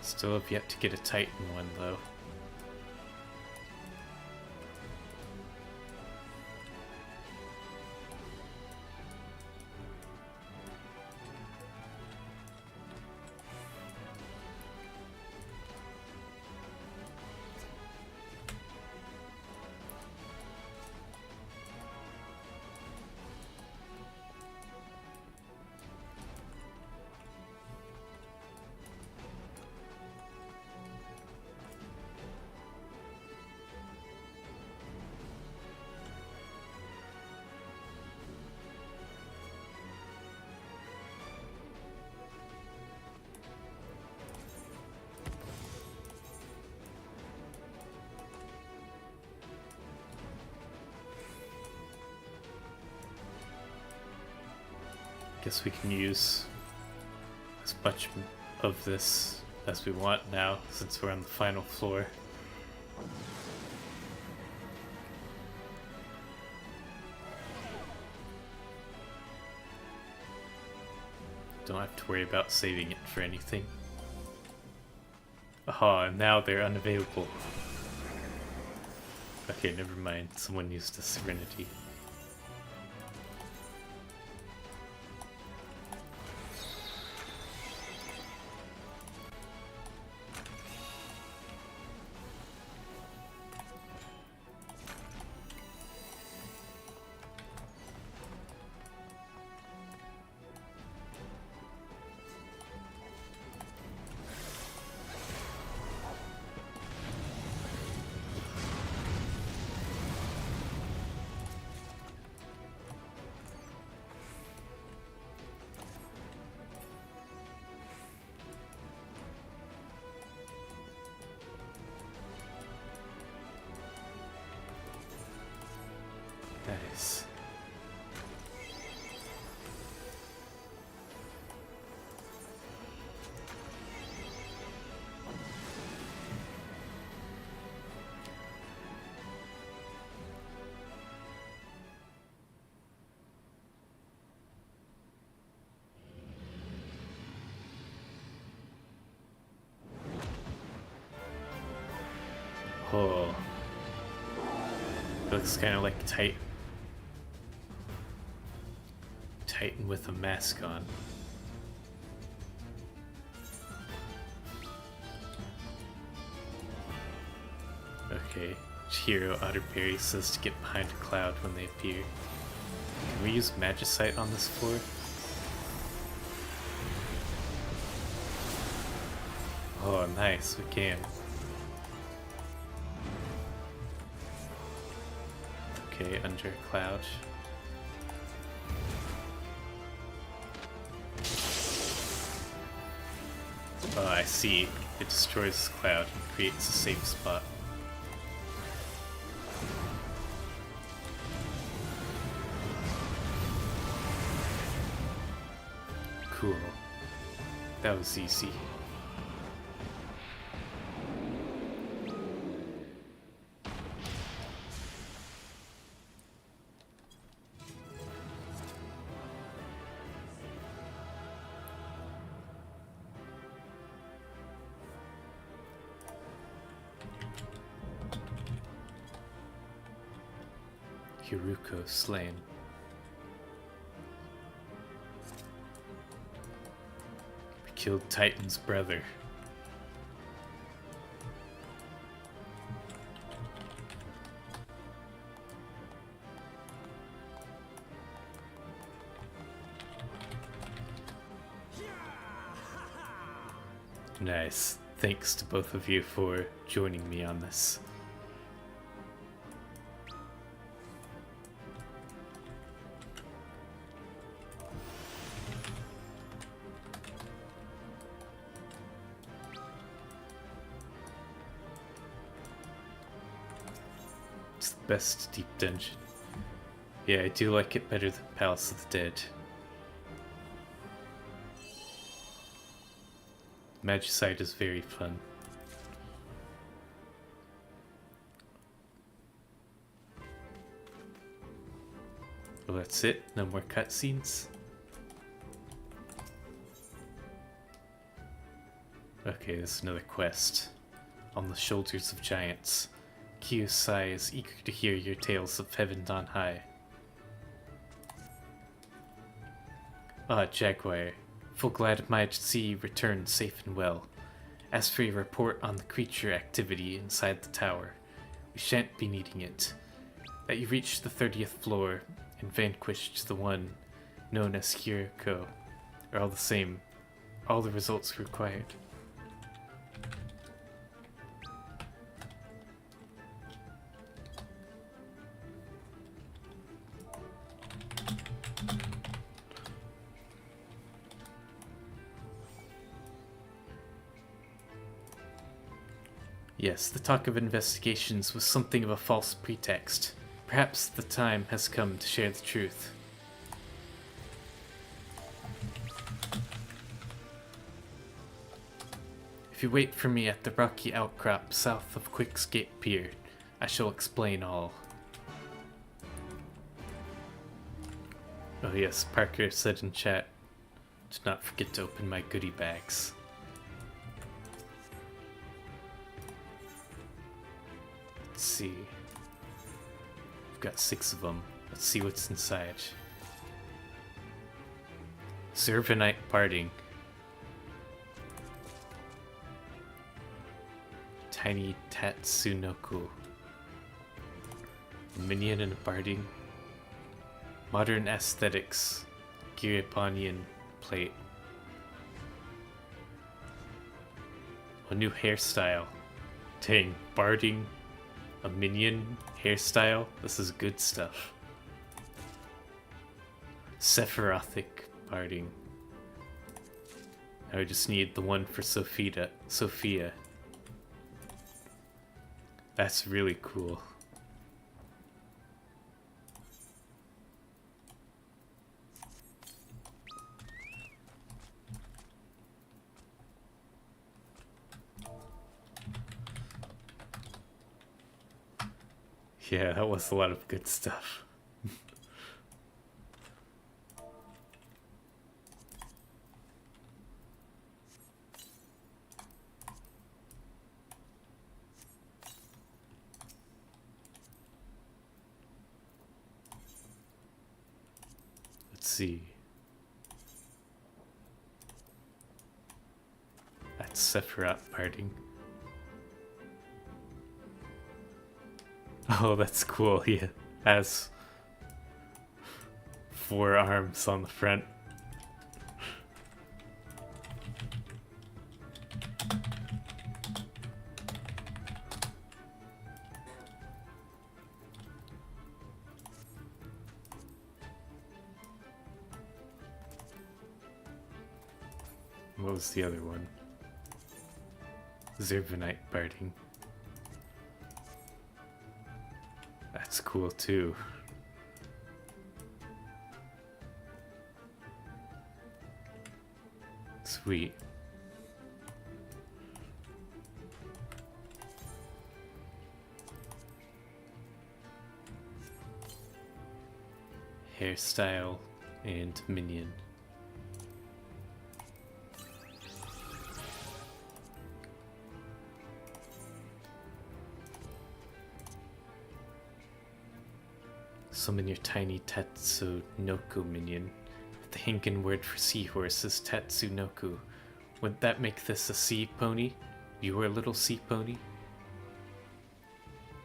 Still have yet to get a Titan one, though. Guess we can use as much of this as we want now, since we're on the final floor. Don't have to worry about saving it for anything. Aha, and now they're unavailable. Okay, never mind. Someone used a Serenity. Nice. Oh. Looks kind of like Titan with a mask on. Okay, Hero Otterberry says to get behind a cloud when they appear. Can we use Magicite on this floor? Oh, nice, we can. Okay, under a cloud. Oh, I see. It destroys this cloud and creates a safe spot. Cool. That was easy. Hiruko slain. We killed Titan's brother. Nice. Thanks to both of you for joining me on this. It's the best deep dungeon. Yeah, I do like it better than Palace of the Dead. Magicite is very fun. Well, that's it. No more cutscenes. Okay, there's another quest. On the shoulders of giants, Kiyosai is eager to hear your tales of heaven on high. Ah, Jaguar, full glad Majesty returned safe and well. As for your report on the creature activity inside the tower, we shan't be needing it. That you reached the 30th floor and vanquished the one known as Hiriko are all the same. All the results required. Yes, the talk of investigations was something of a false pretext. Perhaps the time has come to share the truth. If you wait for me at the rocky outcrop south of Quickscape Pier, I shall explain all. Oh yes, Parker said in chat, do not forget to open my goodie bags. Let's see. I've got 6 of them. Let's see what's inside. Zervanite Barding. Tiny Tatsunoku. Minion and Barding. Modern Aesthetics. Giripanian Plate. A new hairstyle. Dang, Barding. A minion hairstyle? This is good stuff. Sephirothic Barding. Now I just need the one for Sophia. That's really cool. Yeah, that was a lot of good stuff. Let's see. That's Sephiroth parting. Oh, that's cool. He has 4 arms on the front. What was the other one? Zervanite Barding. That's cool too. Sweet. Hairstyle and minion. Summon your tiny Tatsunoku minion. The Hinkin word for seahorse is Tatsunoku. Wouldn't that make this a sea pony? You are a little sea pony?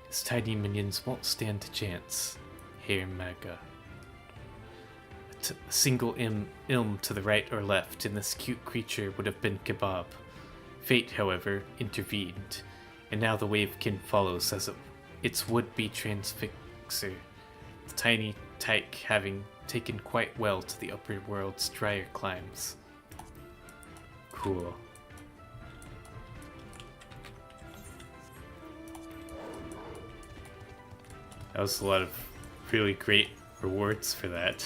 His tiny minions won't stand a chance. Hair Maga. A single ilm to the right or left, and this cute creature would have been kebab. Fate, however, intervened, and now the wavekin follows as its would-be transfixer. The tiny tyke having taken quite well to the upper world's drier climes. Cool. That was a lot of really great rewards for that.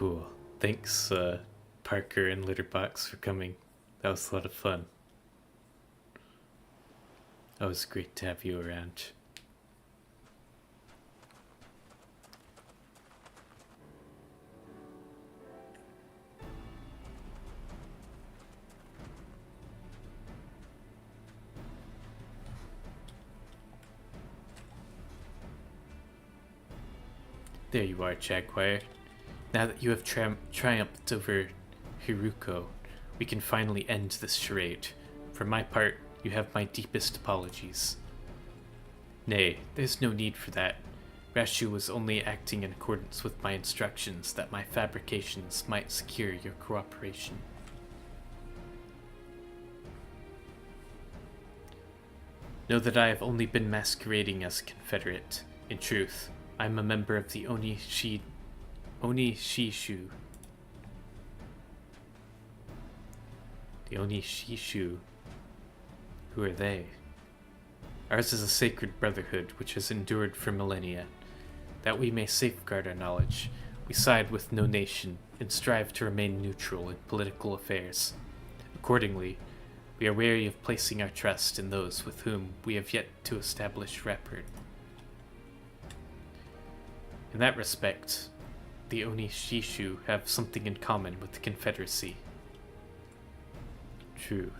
Cool. Thanks, Parker and Litterbox, for coming. That was a lot of fun. That was great to have you around. There you are, Jaguar. Now that you have triumphed over Hiruko, we can finally end this charade. For my part, you have my deepest apologies. Nay, there's no need for that. Rashu was only acting in accordance with my instructions that my fabrications might secure your cooperation. Know that I have only been masquerading as a Confederate. In truth, I am a member of the Onishishu. The Onishishu. Who are they? Ours is a sacred brotherhood which has endured for millennia. That we may safeguard our knowledge, we side with no nation and strive to remain neutral in political affairs. Accordingly, we are wary of placing our trust in those with whom we have yet to establish rapport. In that respect, the Onishishu have something in common with the Confederacy. True.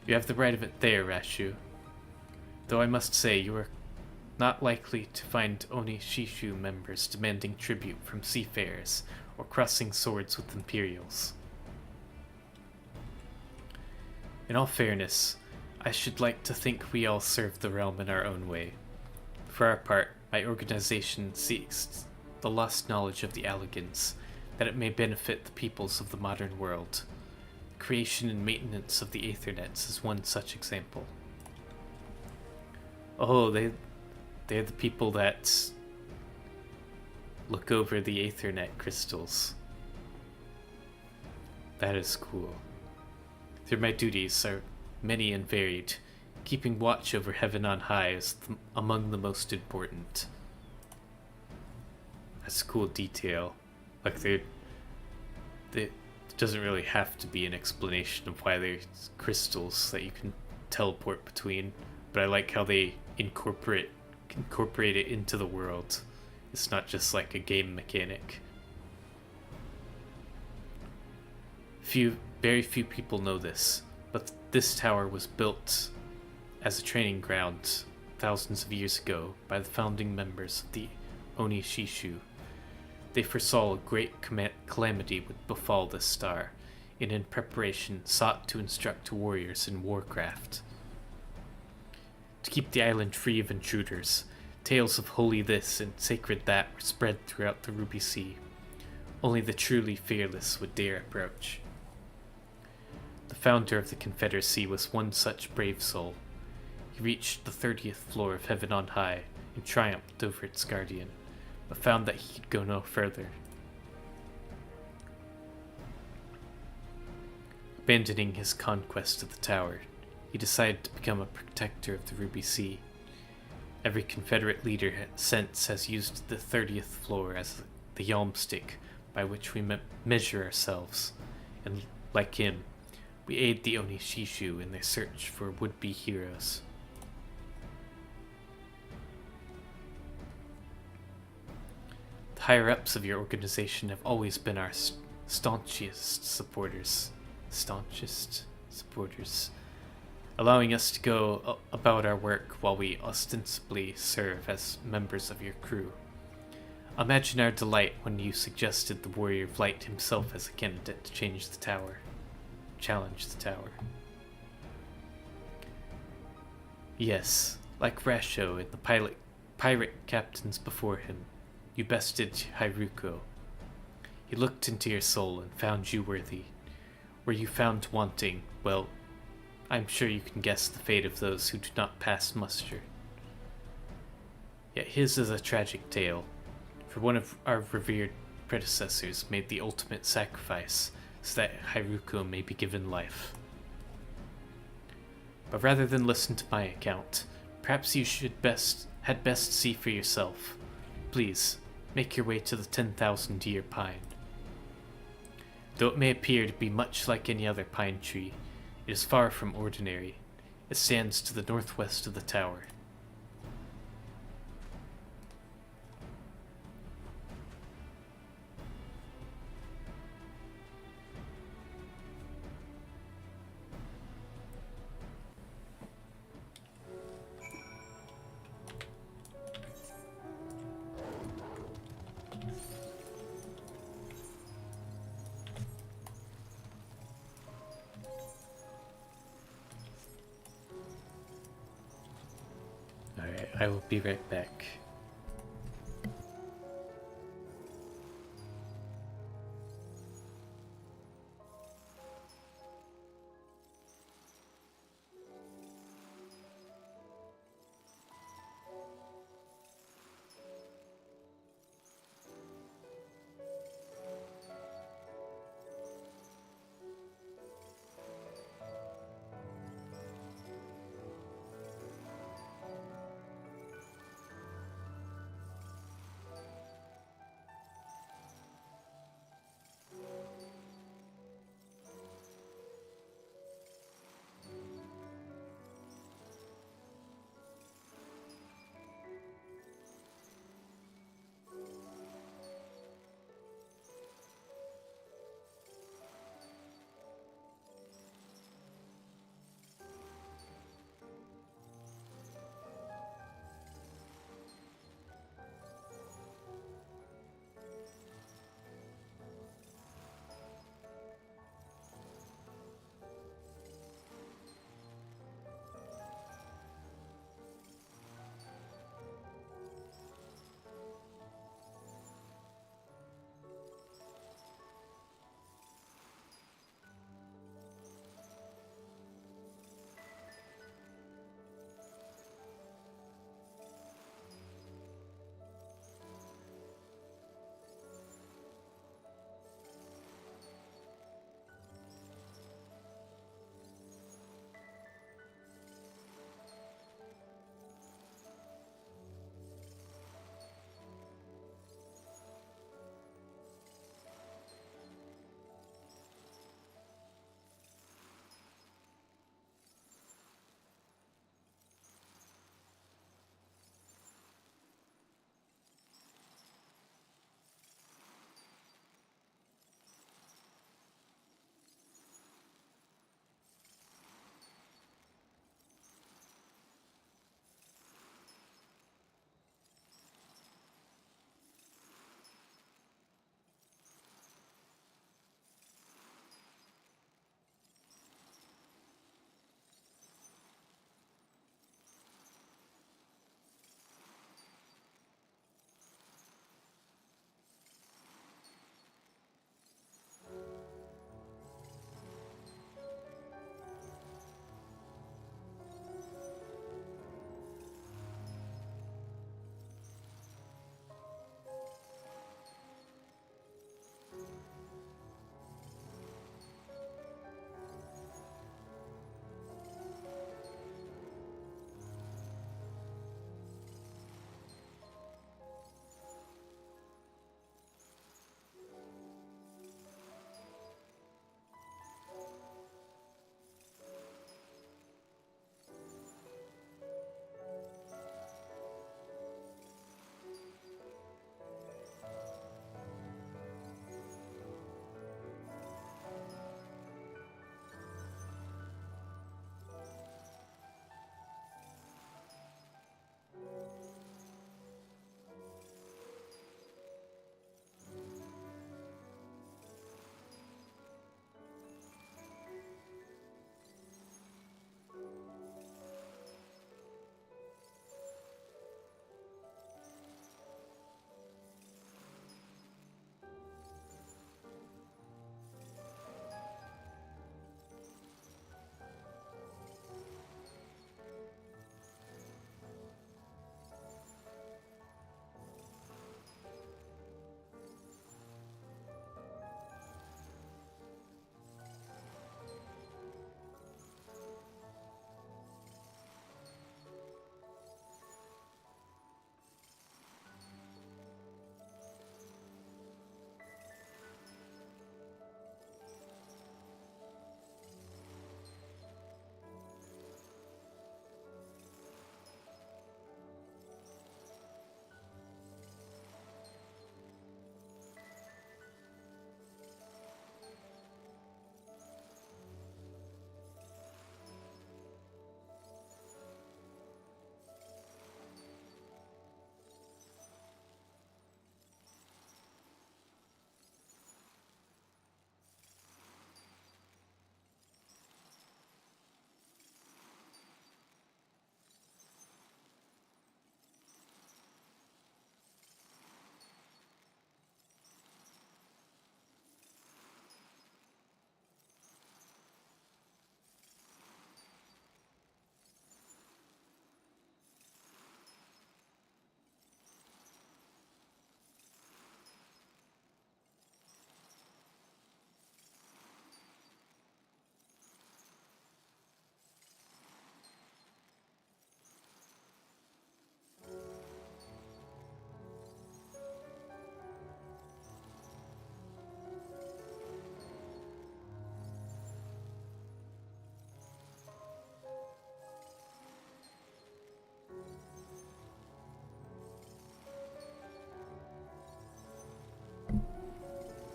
You have the right of it there, Rashu. Though I must say, you are not likely to find Onishishu members demanding tribute from seafarers or crossing swords with Imperials. In all fairness, I should like to think we all serve the realm in our own way. For our part, my organization seeks the lost knowledge of the Alligans, that it may benefit the peoples of the modern world. The creation and maintenance of the Aethernets is one such example. Oh, they're the people that look over the Aethernet crystals. That is cool. Through my duties are many and varied. Keeping watch over heaven on high is among the most important. That's a cool detail. Like there doesn't really have to be an explanation of why there's crystals that you can teleport between, but I like how they incorporate it into the world. It's not just like a game mechanic. Very few people know this, but this tower was built as a training ground thousands of years ago by the founding members of the Onishishu. They foresaw a great calamity would befall this star, and in preparation sought to instruct warriors in warcraft. To keep the island free of intruders, tales of holy this and sacred that were spread throughout the Ruby Sea. Only the truly fearless would dare approach. The founder of the Confederacy was one such brave soul. He reached the 30th floor of heaven on high and triumphed over its guardian, but found that he could go no further. Abandoning his conquest of the tower, he decided to become a protector of the Ruby Sea. Every Confederate leader since has used the 30th floor as the yalmstick by which we measure ourselves, and like him, we aid the Onishishu in their search for would-be heroes. The higher-ups of your organization have always been our staunchest supporters, allowing us to go about our work while we ostensibly serve as members of your crew. Imagine our delight when you suggested the Warrior of Light himself as a candidate to challenge the tower. Yes, like Rasho and the pirate captains before him, you bested Hiruko. He looked into your soul and found you worthy. Were you found wanting, well, I'm sure you can guess the fate of those who do not pass muster. Yet his is a tragic tale, for one of our revered predecessors made the ultimate sacrifice so that Hiruko may be given life. But rather than listen to my account, perhaps you had best see for yourself. Please, make your way to the 10,000-year pine. Though it may appear to be much like any other pine tree, it is far from ordinary. It stands to the northwest of the tower. Alright, I will be right back.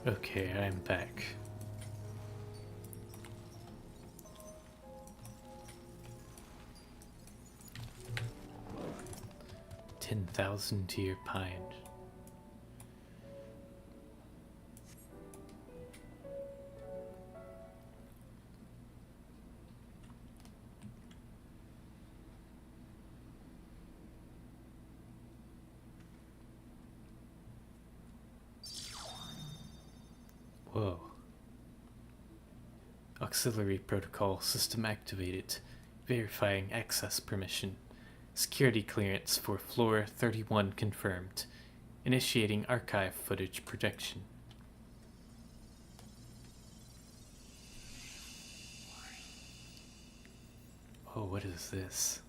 Okay, I'm back. $10,000 pine. Whoa. Auxiliary protocol system activated. Verifying access permission. Security clearance for floor 31 confirmed. Initiating archive footage projection. Oh, what is this?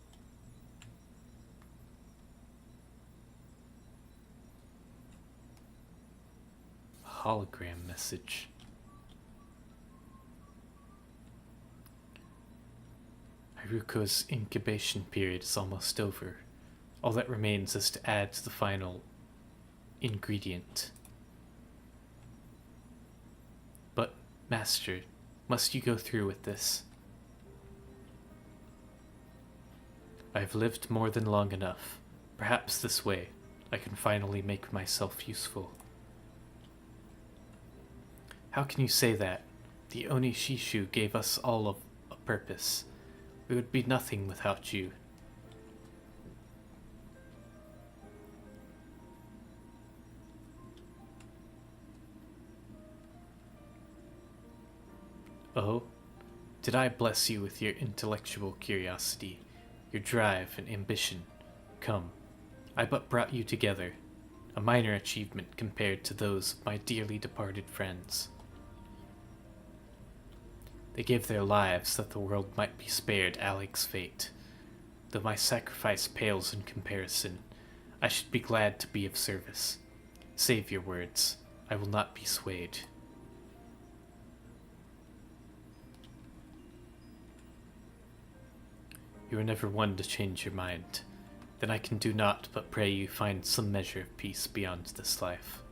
A hologram message. Haruko's incubation period is almost over. All that remains is to add the final ingredient. But, Master, must you go through with this? I've lived more than long enough. Perhaps this way, I can finally make myself useful. How can you say that? The Oni Shishu gave us all a purpose. We would be nothing without you. Oh? Did I bless you with your intellectual curiosity, your drive and ambition? Come, I but brought you together, a minor achievement compared to those of my dearly departed friends. They gave their lives that the world might be spared Alec's fate. Though my sacrifice pales in comparison, I should be glad to be of service. Save your words. I will not be swayed. You are never one to change your mind. Then I can do naught but pray you find some measure of peace beyond this life.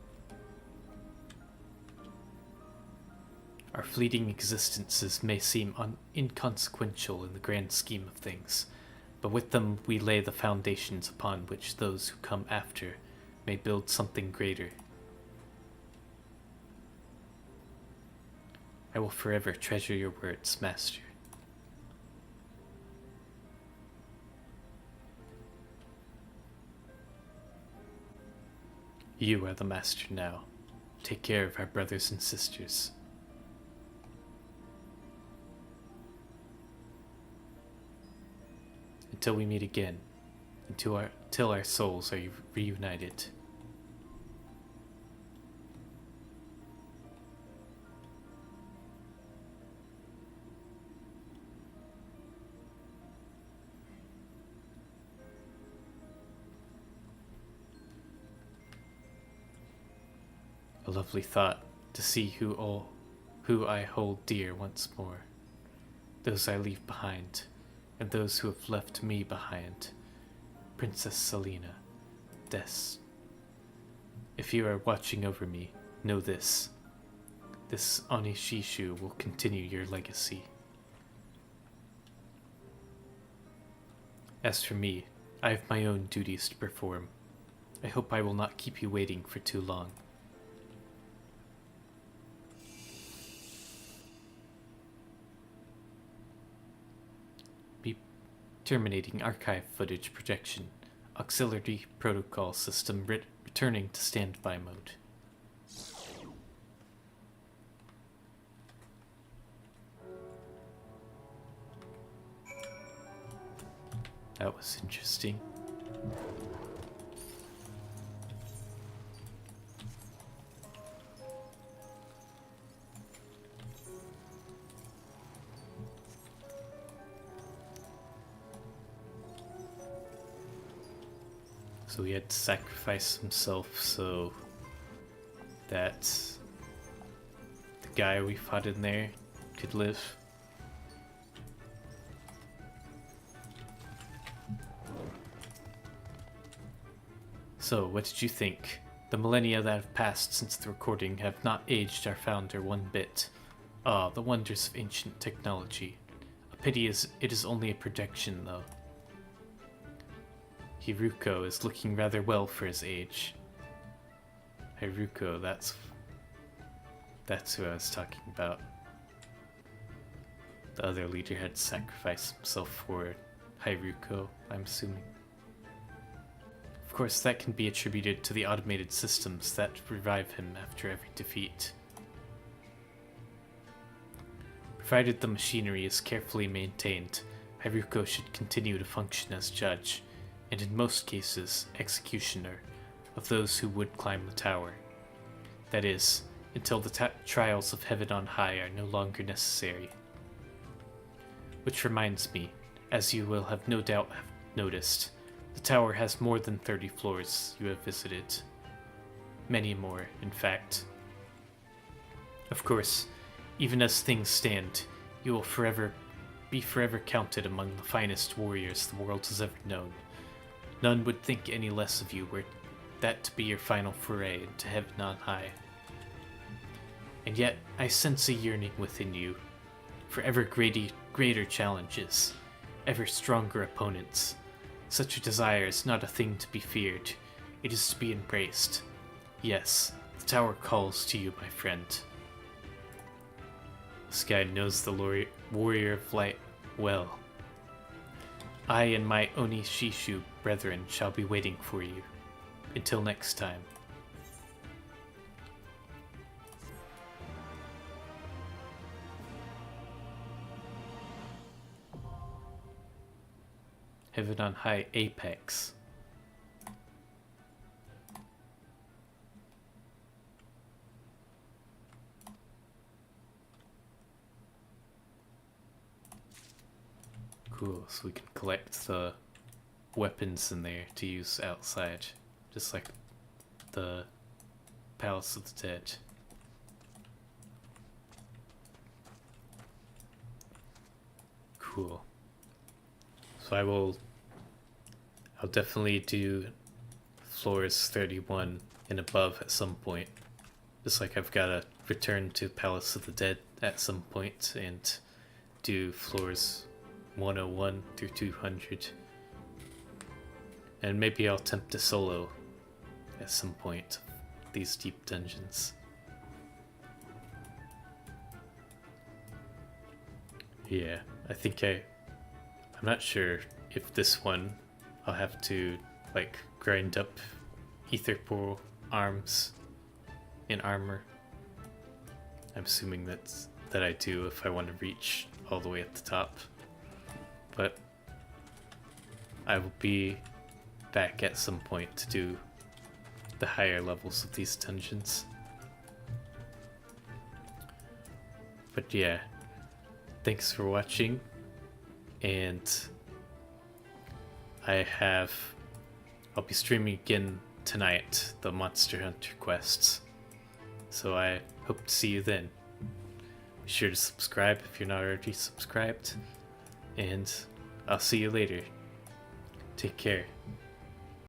Our fleeting existences may seem inconsequential in the grand scheme of things, but with them we lay the foundations upon which those who come after may build something greater. I will forever treasure your words, Master. You are the Master now. Take care of our brothers and sisters. Until we meet again, till our souls are reunited. A lovely thought to see who I hold dear once more. Those I leave behind, and those who have left me behind. Princess Selena, Des. If you are watching over me, know this. This Onishishu will continue your legacy. As for me, I have my own duties to perform. I hope I will not keep you waiting for too long. Terminating archive footage projection. Auxiliary protocol system returning to standby mode. That was interesting. So he had to sacrifice himself so that the guy we fought in there could live. So, what did you think? The millennia that have passed since the recording have not aged our founder one bit. Ah, the wonders of ancient technology. A pity it is only a projection, though. Hiruko is looking rather well for his age. Hiruko, that's who I was talking about. The other leader had sacrificed himself for Hiruko, I'm assuming. Of course, that can be attributed to the automated systems that revive him after every defeat. Provided the machinery is carefully maintained, Hiruko should continue to function as judge, and in most cases, executioner, of those who would climb the tower. That is, until the trials of heaven on high are no longer necessary. Which reminds me, as you will have no doubt have noticed, the tower has more than 30 floors you have visited. Many more, in fact. Of course, even as things stand, you will be forever counted among the finest warriors the world has ever known. None would think any less of you were that to be your final foray into heaven on high. And yet, I sense a yearning within you for ever greater challenges, ever stronger opponents. Such a desire is not a thing to be feared, it is to be embraced. Yes, the tower calls to you, my friend. This guy knows the warrior of light well. I and my Onishishu brethren shall be waiting for you. Until next time. Heaven on High Apex. Cool, so we can collect the weapons in there to use outside, just like the Palace of the Dead. Cool. So I'll definitely do floors 31 and above at some point. Just like I've got to return to Palace of the Dead at some point and do floors 101 through 200. And maybe I'll attempt to solo at some point these deep dungeons. Yeah, I think I'm not sure if this one I'll have to like grind up ether pool arms in armor. I'm assuming that I do if I want to reach all the way at the top. But I will be back at some point to do the higher levels of these dungeons. But yeah, thanks for watching, and I'll be streaming again tonight, the Monster Hunter quests. So I hope to see you then. Be sure to subscribe if you're not already subscribed, and I'll see you later. Take care.